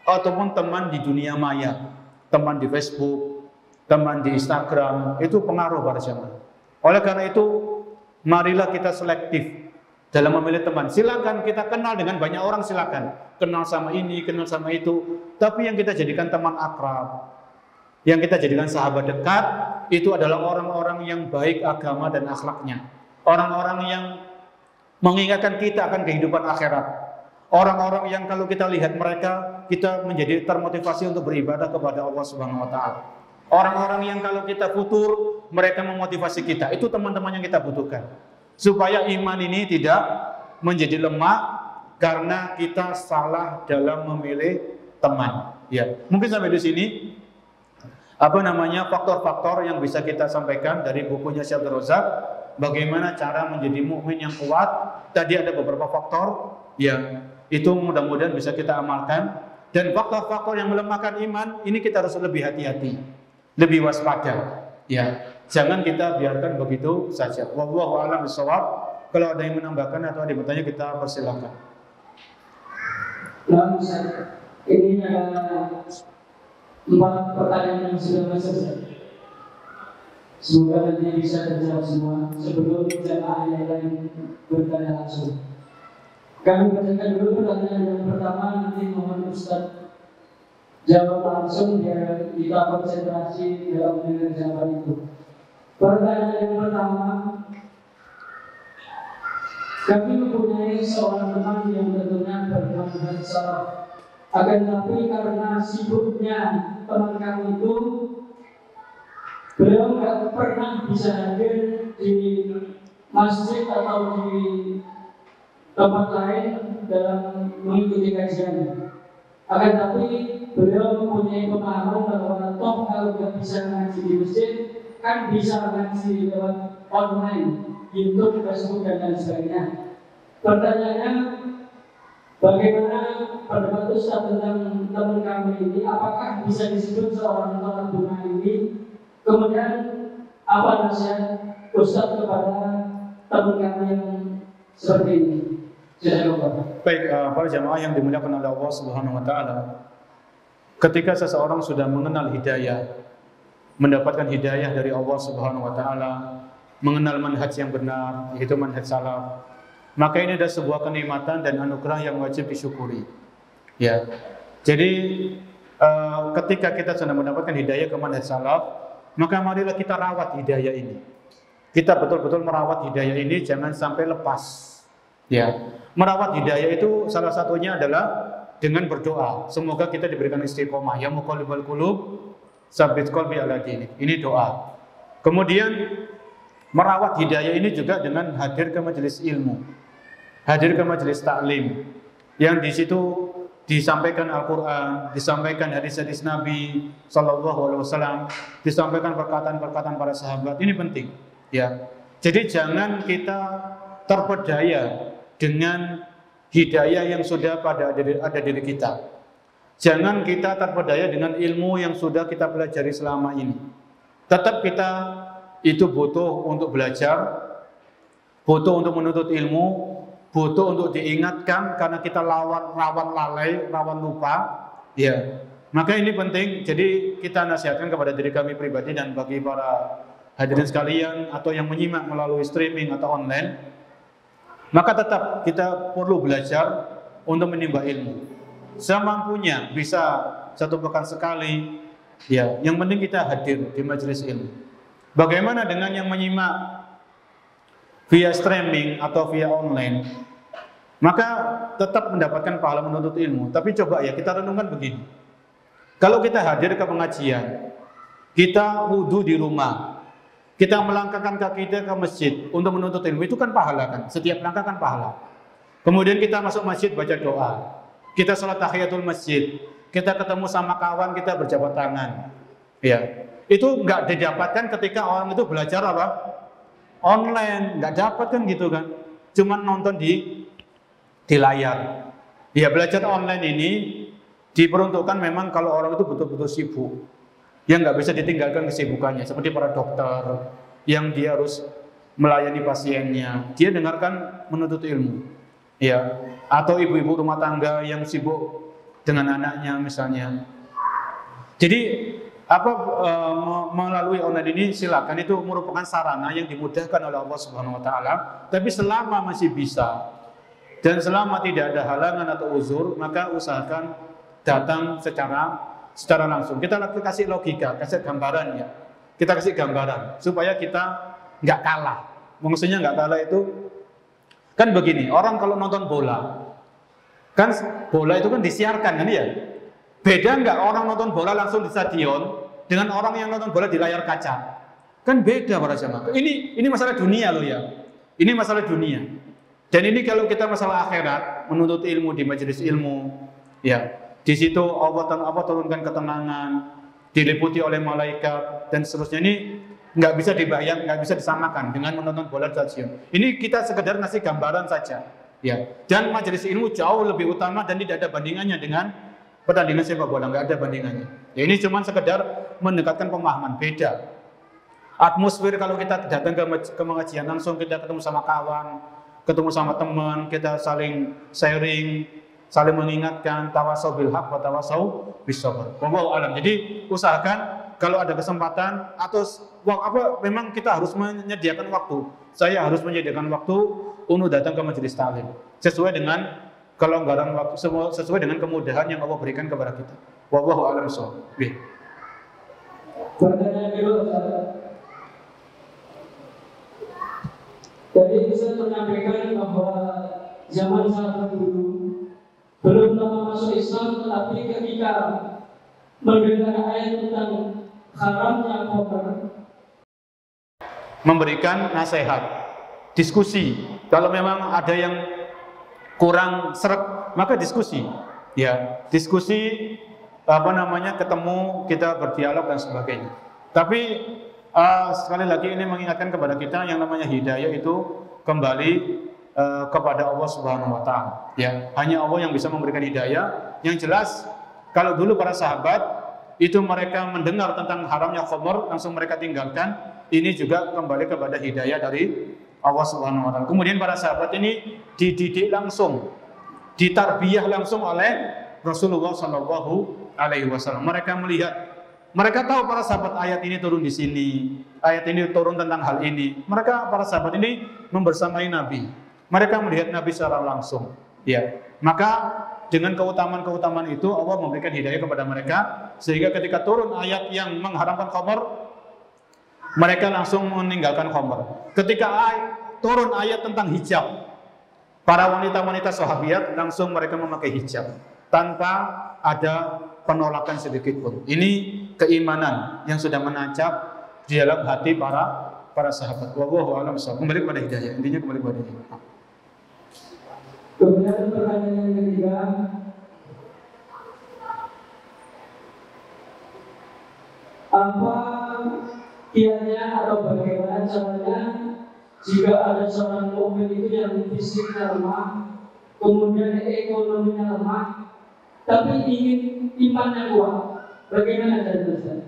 ataupun teman di dunia maya. Teman di Facebook, teman di Instagram, itu pengaruh pada jamaah. Oleh karena itu, marilah kita selektif dalam memilih teman. Silakan kita kenal dengan banyak orang, silakan. Kenal sama ini, kenal sama itu. Tapi yang kita jadikan teman akrab, yang kita jadikan sahabat dekat, itu adalah orang-orang yang baik agama dan akhlaknya. Orang-orang yang mengingatkan kita akan kehidupan akhirat. Orang-orang yang kalau kita lihat mereka, kita menjadi termotivasi untuk beribadah kepada Allah Subhanahu wa taala. Orang-orang yang kalau kita futur, mereka memotivasi kita. Itu teman-teman yang kita butuhkan. Supaya iman ini tidak menjadi lemah karena kita salah dalam memilih teman. Ya, mungkin sampai di sini faktor-faktor yang bisa kita sampaikan dari bukunya Syekh Abdul Razak, bagaimana cara menjadi mukmin yang kuat. Tadi ada beberapa faktor, ya, itu mudah-mudahan bisa kita amalkan. Dan faktor-faktor yang melemahkan iman ini kita harus lebih hati-hati, lebih waspada, ya. Jangan kita biarkan begitu saja. Wallahu a'lam bishawab. Kalau ada yang menambahkan atau ada yang bertanya, kita persilakan. Nah, Ustaz, ini ada 4 pertanyaan yang sudah masuk. Semoga nanti bisa terjawab semua sebelum jamaah yang lain bertanya langsung. Kami bacakan dulu pertanyaan yang pertama, nanti mohon Ustaz jawab langsung biar kita konsentrasi dalam mendengar jawaban itu. Pertanyaan yang pertama, kami mempunyai seorang teman yang tentunya bermanfaat salaf. Akan tetapi karena sibuknya teman kami itu, beliau nggak pernah bisa hadir di masjid atau di tempat lain dalam mengikuti kajian. Akan tetapi beliau mempunyai pemahaman bahwa toh kalau nggak bisa ngaji di masjid, kan bisa ngaji lewat online, YouTube, Facebook dan lain sebagainya. Pertanyaannya, bagaimana pendapat Ustaz tentang teman kami ini? Apakah bisa disebut seorang tolak dunia ini? Kemudian apa nasihat Ustaz kepada teman kami yang seperti ini? Baik, para jamaah yang dimuliakan oleh Allah Subhanahu wa taala. Ketika seseorang sudah mengenal hidayah, mendapatkan hidayah dari Allah Subhanahu wa taala, mengenal manhaj yang benar, yaitu manhaj salaf, maka ini ada sebuah kenikmatan dan anugerah yang wajib disyukuri. Ya. Jadi ketika kita sudah mendapatkan hidayah ke manhaj salaf, maka marilah kita rawat hidayah ini. Kita betul-betul merawat hidayah ini, jangan sampai lepas. Ya, merawat hidayah itu salah satunya adalah dengan berdoa. Semoga kita diberikan istiqomah. Ya muqallibal qulub, tsabbit qalbi ala dinik. Ini doa. Kemudian merawat hidayah ini juga dengan hadir ke majelis ilmu, hadir ke majelis taklim, yang di situ disampaikan Al-Quran, disampaikan hadis-hadis Nabi Sallallahu Alaihi Wasallam, disampaikan perkataan-perkataan para sahabat. Ini penting. Ya, jadi jangan kita terpedaya dengan hidayah yang sudah ada diri kita. Jangan kita terpedaya dengan ilmu yang sudah kita pelajari selama ini. Tetap kita itu butuh untuk belajar, butuh untuk menuntut ilmu, butuh untuk diingatkan karena kita rawan lalai, rawan lupa. Ya, maka ini penting. Jadi kita nasihatkan kepada diri kami pribadi dan bagi para hadirin sekalian atau yang menyimak melalui streaming atau online. Maka tetap kita perlu belajar untuk menimba ilmu. Semampunya, bisa 1 pekan sekali. Ya, yang penting kita hadir di majelis ilmu. Bagaimana dengan yang menyimak via streaming atau via online? Maka tetap mendapatkan pahala menuntut ilmu. Tapi coba ya kita renungkan begini. Kalau kita hadir ke pengajian, kita wudhu di rumah, kita melangkahkan kaki kita ke masjid untuk menuntut ilmu, itu kan pahala kan? Setiap langkah kan pahala. Kemudian kita masuk masjid baca doa, kita sholat tahiyatul masjid, kita ketemu sama kawan, kita berjabat tangan. Ya, itu nggak didapatkan ketika orang itu belajar apa? Online, nggak dapat kan gitu kan? Cuman nonton di layar. Ya, belajar online ini diperuntukkan memang kalau orang itu betul-betul sibuk, yang nggak bisa ditinggalkan kesibukannya, seperti para dokter yang dia harus melayani pasiennya, dia dengarkan menuntut ilmu, ya, atau ibu-ibu rumah tangga yang sibuk dengan anaknya misalnya. Jadi melalui online ini silakan, itu merupakan sarana yang dimudahkan oleh Allah Subhanahu wa taala. Tapi selama masih bisa dan selama tidak ada halangan atau uzur, maka usahakan datang secara langsung. Kita kasih logika, kasih gambaran ya. Kita kasih gambaran supaya kita nggak kalah. Maksudnya nggak kalah itu kan begini, orang kalau nonton bola, kan bola itu kan disiarkan kan ya. Beda nggak orang nonton bola langsung di stadion dengan orang yang nonton bola di layar kaca? Kan beda para jamaah. Ini masalah dunia loh ya. Ini masalah dunia. Dan ini kalau kita masalah akhirat, menuntut ilmu di majelis ilmu, ya di situ Allah turunkan ketenangan, diliputi oleh malaikat dan seterusnya. Ini nggak bisa dibayang, nggak bisa disamakan dengan menonton bola di stadion. Ini kita sekedar ngasih gambaran saja, ya. Dan majelis ilmu jauh lebih utama dan tidak ada bandingannya dengan pertandingan sepak bola, nggak ada bandingannya. Ya, ini cuma sekedar mendekatkan pemahaman, beda. Atmosfer kalau kita datang ke pengajian langsung, kita ketemu sama kawan, ketemu sama teman, kita saling sharing, saling mengingatkan, tawasau bil haq wa tawasau bis sabr. Wallahu alam. Jadi usahakan kalau ada kesempatan atau memang kita harus menyediakan waktu. Saya harus menyediakan waktu untuk datang ke majelis taklim sesuai dengan kelonggaran waktu, sesuai dengan kemudahan yang Allah berikan kepada kita. Wallahu a'lam bishawab. Pertanyaan kedua, jadi bisa menyampaikan bahwa zaman sahabat dulu belum lama masuk Islam, tetapi ketika mendengar ayat tentang haramnya khamr, memberikan nasihat, diskusi. Kalau memang ada yang kurang seret, maka diskusi. Ya, diskusi ketemu, kita berdialog dan sebagainya. Tapi sekali lagi ini mengingatkan kepada kita yang namanya hidayah itu kembali kepada Allah Subhanahu wa taala. Ya, hanya Allah yang bisa memberikan hidayah. Yang jelas kalau dulu para sahabat itu mereka mendengar tentang haramnya khamr langsung mereka tinggalkan. Ini juga kembali kepada hidayah dari Allah Subhanahu wa taala. Kemudian para sahabat ini dididik langsung, ditarbiyah langsung oleh Rasulullah sallallahu alaihi wasallam. Mereka melihat, mereka tahu para sahabat ayat ini turun di sini, ayat ini turun tentang hal ini. Mereka para sahabat ini membersamai Nabi. Mereka melihat Nabi secara langsung. Ya, maka dengan keutamaan-keutamaan itu Allah memberikan hidayah kepada mereka sehingga ketika turun ayat yang mengharamkan khamr, mereka langsung meninggalkan khamr. Ketika turun ayat tentang hijab, para wanita-wanita sahabiat langsung mereka memakai hijab tanpa ada penolakan sedikit pun. Ini keimanan yang sudah menancap di dalam hati para sahabat. Wallahu a'lam bishawab. Kembali kepada hidayah. Intinya kembali kepada hidayah. Kemudian pertanyaan yang ketiga, apa kiatnya atau bagaimana caranya jika ada seorang mukmin itu yang fisiknya lemah, kemudian ekonominya lemah, tapi ingin imannya kuat, bagaimana caranya?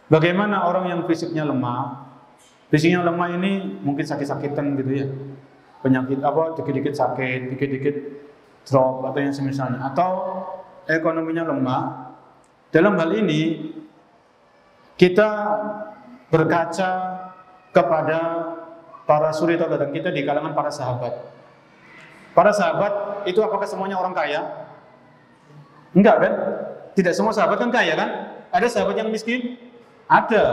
Bagaimana orang yang fisiknya lemah? Fisiknya lemah ini mungkin sakit-sakitan gitu ya, penyakit dikit-dikit sakit, dikit-dikit drop atau yang semisalnya, atau ekonominya lemah. Dalam hal ini kita berkaca kepada para suri tauladan kita di kalangan para sahabat. Para sahabat itu apakah semuanya orang kaya? Enggak kan? Tidak semua sahabat kan kaya kan? Ada sahabat yang miskin? Ada.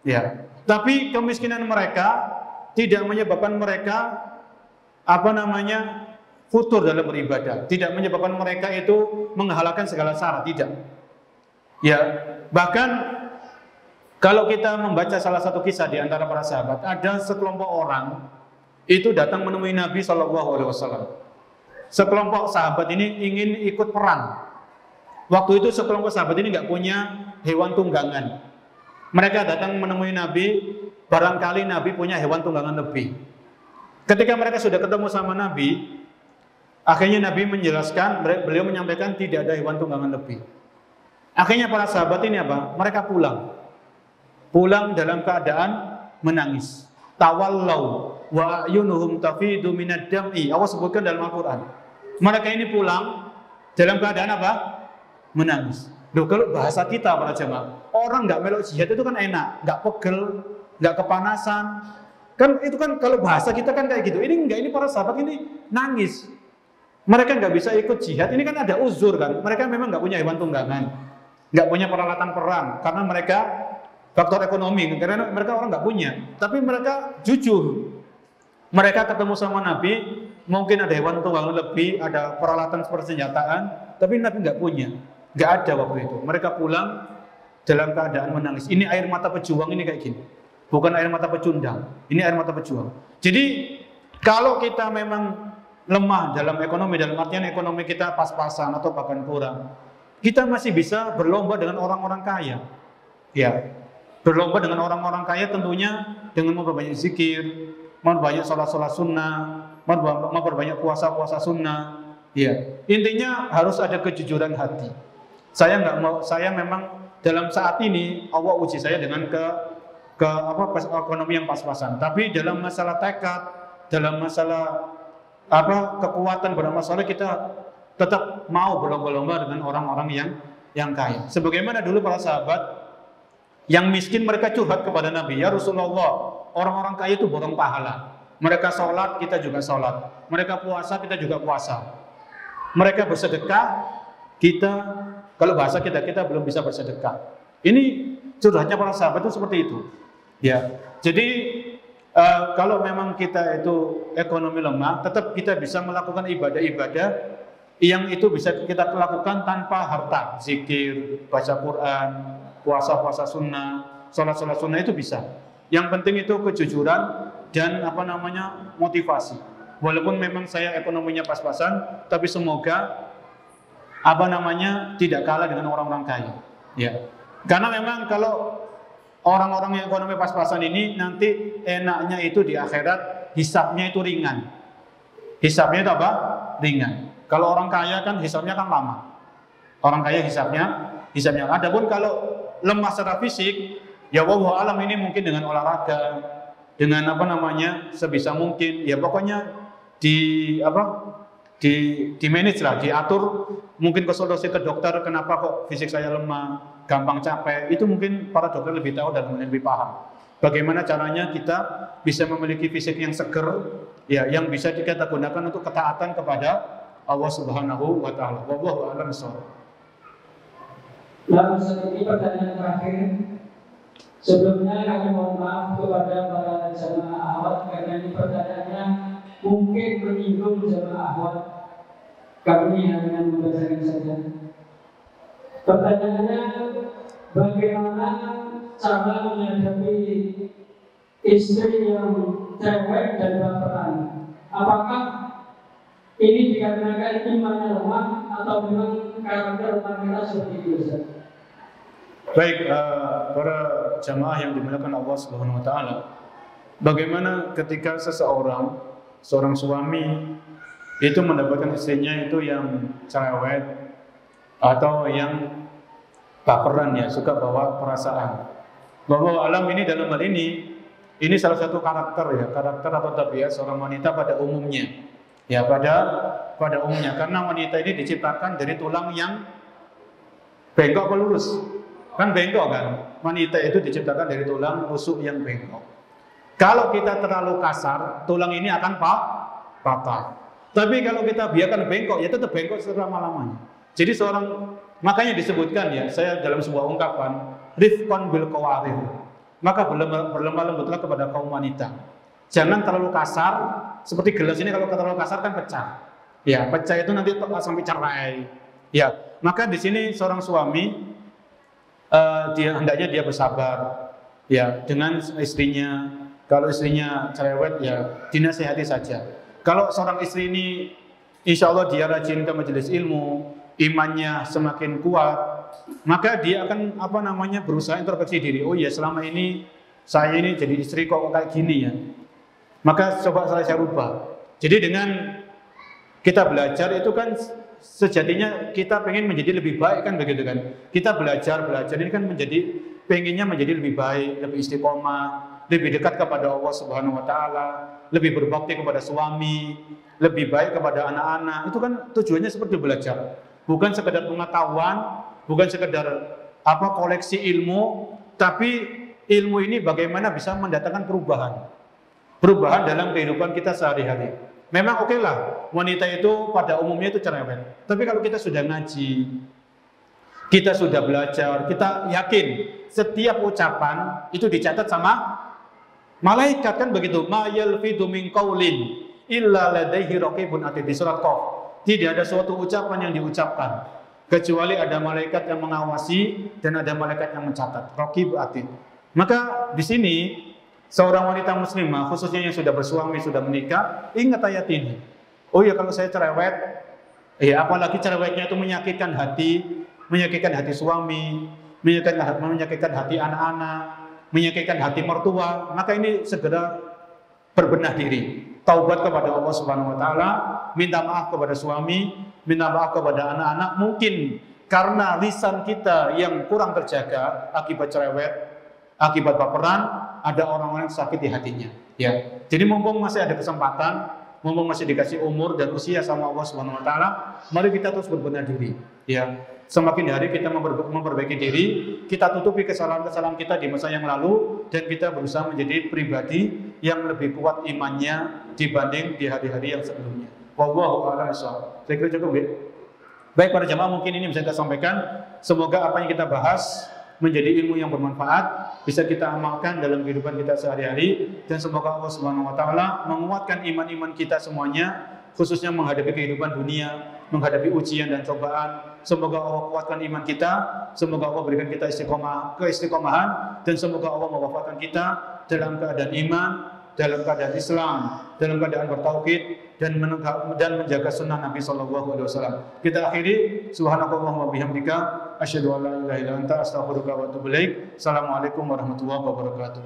Ya. Tapi kemiskinan mereka tidak menyebabkan mereka futur dalam beribadah, tidak menyebabkan mereka itu menghalalkan segala cara, tidak. Ya, bahkan kalau kita membaca salah satu kisah di antara para sahabat, ada sekelompok orang itu datang menemui Nabi SAW. Sekelompok sahabat ini ingin ikut perang. Waktu itu sekelompok sahabat ini nggak punya hewan tunggangan. Mereka datang menemui Nabi, barangkali Nabi punya hewan tunggangan lebih. Ketika mereka sudah ketemu sama Nabi, akhirnya Nabi menjelaskan, beliau menyampaikan tidak ada hewan tunggangan lebih. Akhirnya para sahabat ini mereka pulang dalam keadaan menangis. Tawallau wa ayunuhum tafidu minad dam'i. Allah sebutkan dalam Al-Quran. Mereka ini pulang dalam keadaan menangis. Loh, kalau bahasa kita para jemaah, orang nggak melok jihad itu kan enak, nggak pegel, nggak kepanasan. Kan itu kan kalau bahasa kita kan kayak gitu. Ini enggak, ini para sahabat ini nangis. Mereka nggak bisa ikut jihad. Ini kan ada uzur kan. Mereka memang nggak punya hewan tunggangan, nggak punya peralatan perang karena mereka faktor ekonomi. Karena mereka orang nggak punya. Tapi mereka jujur. Mereka ketemu sama Nabi, mungkin ada hewan tunggangan lebih, ada peralatan seperti senjataan, tapi Nabi nggak punya. Nggak ada waktu itu. Mereka pulang dalam keadaan menangis. Ini air mata pejuang ini kayak gini. Bukan air mata pecundang. Ini air mata pejuang. Jadi kalau kita memang lemah dalam ekonomi, dalam artian ekonomi kita pas-pasan atau bahkan kurang, kita masih bisa berlomba dengan orang-orang kaya. Ya, berlomba dengan orang-orang kaya tentunya dengan memperbanyak zikir, memperbanyak sholat-sholat sunnah, memperbanyak puasa-puasa sunnah. Ya, intinya harus ada kejujuran hati. Saya memang dalam saat ini Allah uji saya dengan ekonomi yang pas-pasan. Tapi dalam masalah tekad, dalam masalah kekuatan pada masalah kita tetap mau berlomba-lomba dengan orang-orang yang kaya. Sebagaimana dulu para sahabat yang miskin mereka curhat kepada Nabi, ya Rasulullah, orang-orang kaya itu borong pahala. Mereka sholat, kita juga sholat. Mereka puasa, kita juga puasa. Mereka bersedekah, kita, kalau bahasa kita belum bisa bersedekah. Ini curhatnya para sahabat itu seperti itu. Ya, jadi kalau memang kita itu ekonomi lemah, tetap kita bisa melakukan ibadah-ibadah yang itu bisa kita lakukan tanpa harta. Zikir, baca Quran, puasa-puasa sunnah, sholat-sholat sunnah itu bisa. Yang penting itu kejujuran dan motivasi. Walaupun memang saya ekonominya pas-pasan, tapi semoga tidak kalah dengan orang-orang kaya. Ya. Karena memang kalau orang-orang yang ekonomi pas-pasan ini nanti enaknya itu di akhirat hisabnya itu ringan. Hisabnya itu apa? Ringan. Kalau orang kaya kan hisabnya kan lama. Orang kaya hisabnya. Adapun kalau lemah secara fisik, ya wallahu alam ini mungkin dengan olahraga, dengan sebisa mungkin. Ya pokoknya di manage lah, diatur. Mungkin konsultasi ke dokter, kenapa kok fisik saya lemah, gampang capek. Itu mungkin para dokter lebih tahu dan lebih paham. Bagaimana caranya kita bisa memiliki fisik yang seger, ya, yang bisa kita gunakan untuk ketaatan kepada Allah Subhanahu wa taala. Wallahu a'lam bishawab. Lalu ini pertanyaan terakhir. Sebelumnya kami mohon maaf kepada para jamaah ahwat karena ini pertanyaannya mungkin menyinggung jamaah ahwat. Kami hanya membacakan saja. Pertanyaannya, bagaimana cara menghadapi istri yang cewek dan baperan? Apakah ini dikarenakan imannya lemah atau memang karakter wanita seperti itu? Baik, para jamaah yang dimuliakan Allah Subhanahu wa taala. Bagaimana ketika seorang suami itu mendapatkan istrinya itu yang cerewet atau yang baperan, ya, suka bawa perasaan. Bahwa alam ini dalam hal ini salah satu karakter atau tabiat seorang wanita pada umumnya. Ya, pada umumnya, karena wanita ini diciptakan dari tulang yang bengkok atau lurus. Kan bengkok kan? Wanita itu diciptakan dari tulang rusuk yang bengkok. Kalau kita terlalu kasar, tulang ini akan patah. Tapi kalau kita biarkan bengkok, ya tetap bengkok selama-lamanya. Jadi makanya disebutkan, ya, saya dalam sebuah ungkapan, rifqan bil qawarir. Maka berlemah lembutlah kepada kaum wanita. Jangan terlalu kasar, seperti gelas ini kalau terlalu kasar kan pecah. Ya, pecah itu nanti sampai cerai. Ya, maka di sini seorang suami hendaknya dia bersabar, ya, dengan istrinya. Kalau istrinya cerewet, ya dinasihati saja. Kalau seorang istri ini insya Allah dia rajin ke majelis ilmu, imannya semakin kuat, maka dia akan berusaha introspeksi diri. Oh iya, selama ini saya ini jadi istri kok kayak gini ya. Maka coba saya rubah. Jadi dengan kita belajar itu kan sejatinya kita pengen menjadi lebih baik kan, begitu kan. Kita belajar ini kan pengennya menjadi lebih baik, lebih istiqomah, lebih dekat kepada Allah Subhanahu wa taala, lebih berbakti kepada suami, lebih baik kepada anak-anak. Itu kan tujuannya seperti belajar. Bukan sekedar pengetahuan, bukan sekedar koleksi ilmu, tapi ilmu ini bagaimana bisa mendatangkan perubahan dalam kehidupan kita sehari-hari. Memang oke lah, wanita itu pada umumnya itu cerewet. Tapi kalau kita sudah ngaji, kita sudah belajar, kita yakin setiap ucapan itu dicatat sama malaikat, kan begitu. Ma yalfidu min qaulin illa ladaihi raqibun atid, di surat Qaf. Tidak ada suatu ucapan yang diucapkan kecuali ada malaikat yang mengawasi dan ada malaikat yang mencatat. Raqib atid. Maka di sini seorang wanita muslimah, khususnya yang sudah bersuami, sudah menikah, ingat ayat ini. Oh ya, kalau saya cerewet, apalagi cerewetnya itu menyakitkan hati suami, menyakitkan hati anak-anak, menyakitkan hati mertua, maka ini segera berbenah diri. Taubat kepada Allah Subhanahu wa taala, minta maaf kepada suami, minta maaf kepada anak-anak. Mungkin karena lisan kita yang kurang terjaga akibat cerewet, akibat baperan, ada orang-orang yang sakit di hatinya. Ya. Jadi mumpung masih ada kesempatan, mumpung masih dikasih umur dan usia sama Allah Subhanahu wa taala, mari kita terus berbenah diri. Ya. Semakin hari kita memperbaiki diri, kita tutupi kesalahan-kesalahan kita di masa yang lalu, dan kita berusaha menjadi pribadi yang lebih kuat imannya dibanding di hari-hari yang sebelumnya. Wallahu a'lam bishawab. Saya kira cukup, ya. Baik para jamaah, mungkin ini bisa kita sampaikan. Semoga apa yang kita bahas menjadi ilmu yang bermanfaat, bisa kita amalkan dalam kehidupan kita sehari-hari, dan semoga Allah Subhanahu wa taala menguatkan iman-iman kita semuanya, khususnya menghadapi kehidupan dunia, menghadapi ujian dan cobaan. Semoga Allah kuatkan iman kita, semoga Allah berikan kita keistiqomahan, dan semoga Allah mewafatkan kita dalam keadaan iman, dalam keadaan Islam, dalam keadaan bertauhid, dan menjaga sunnah Nabi Sallallahu Alaihi Wasallam. Kita akhiri, subhanakallahumma bihamdika, asyhadu an la ilaha illa anta, astaghfiruka wa atubu ilaik. Assalamualaikum warahmatullahi wabarakatuh.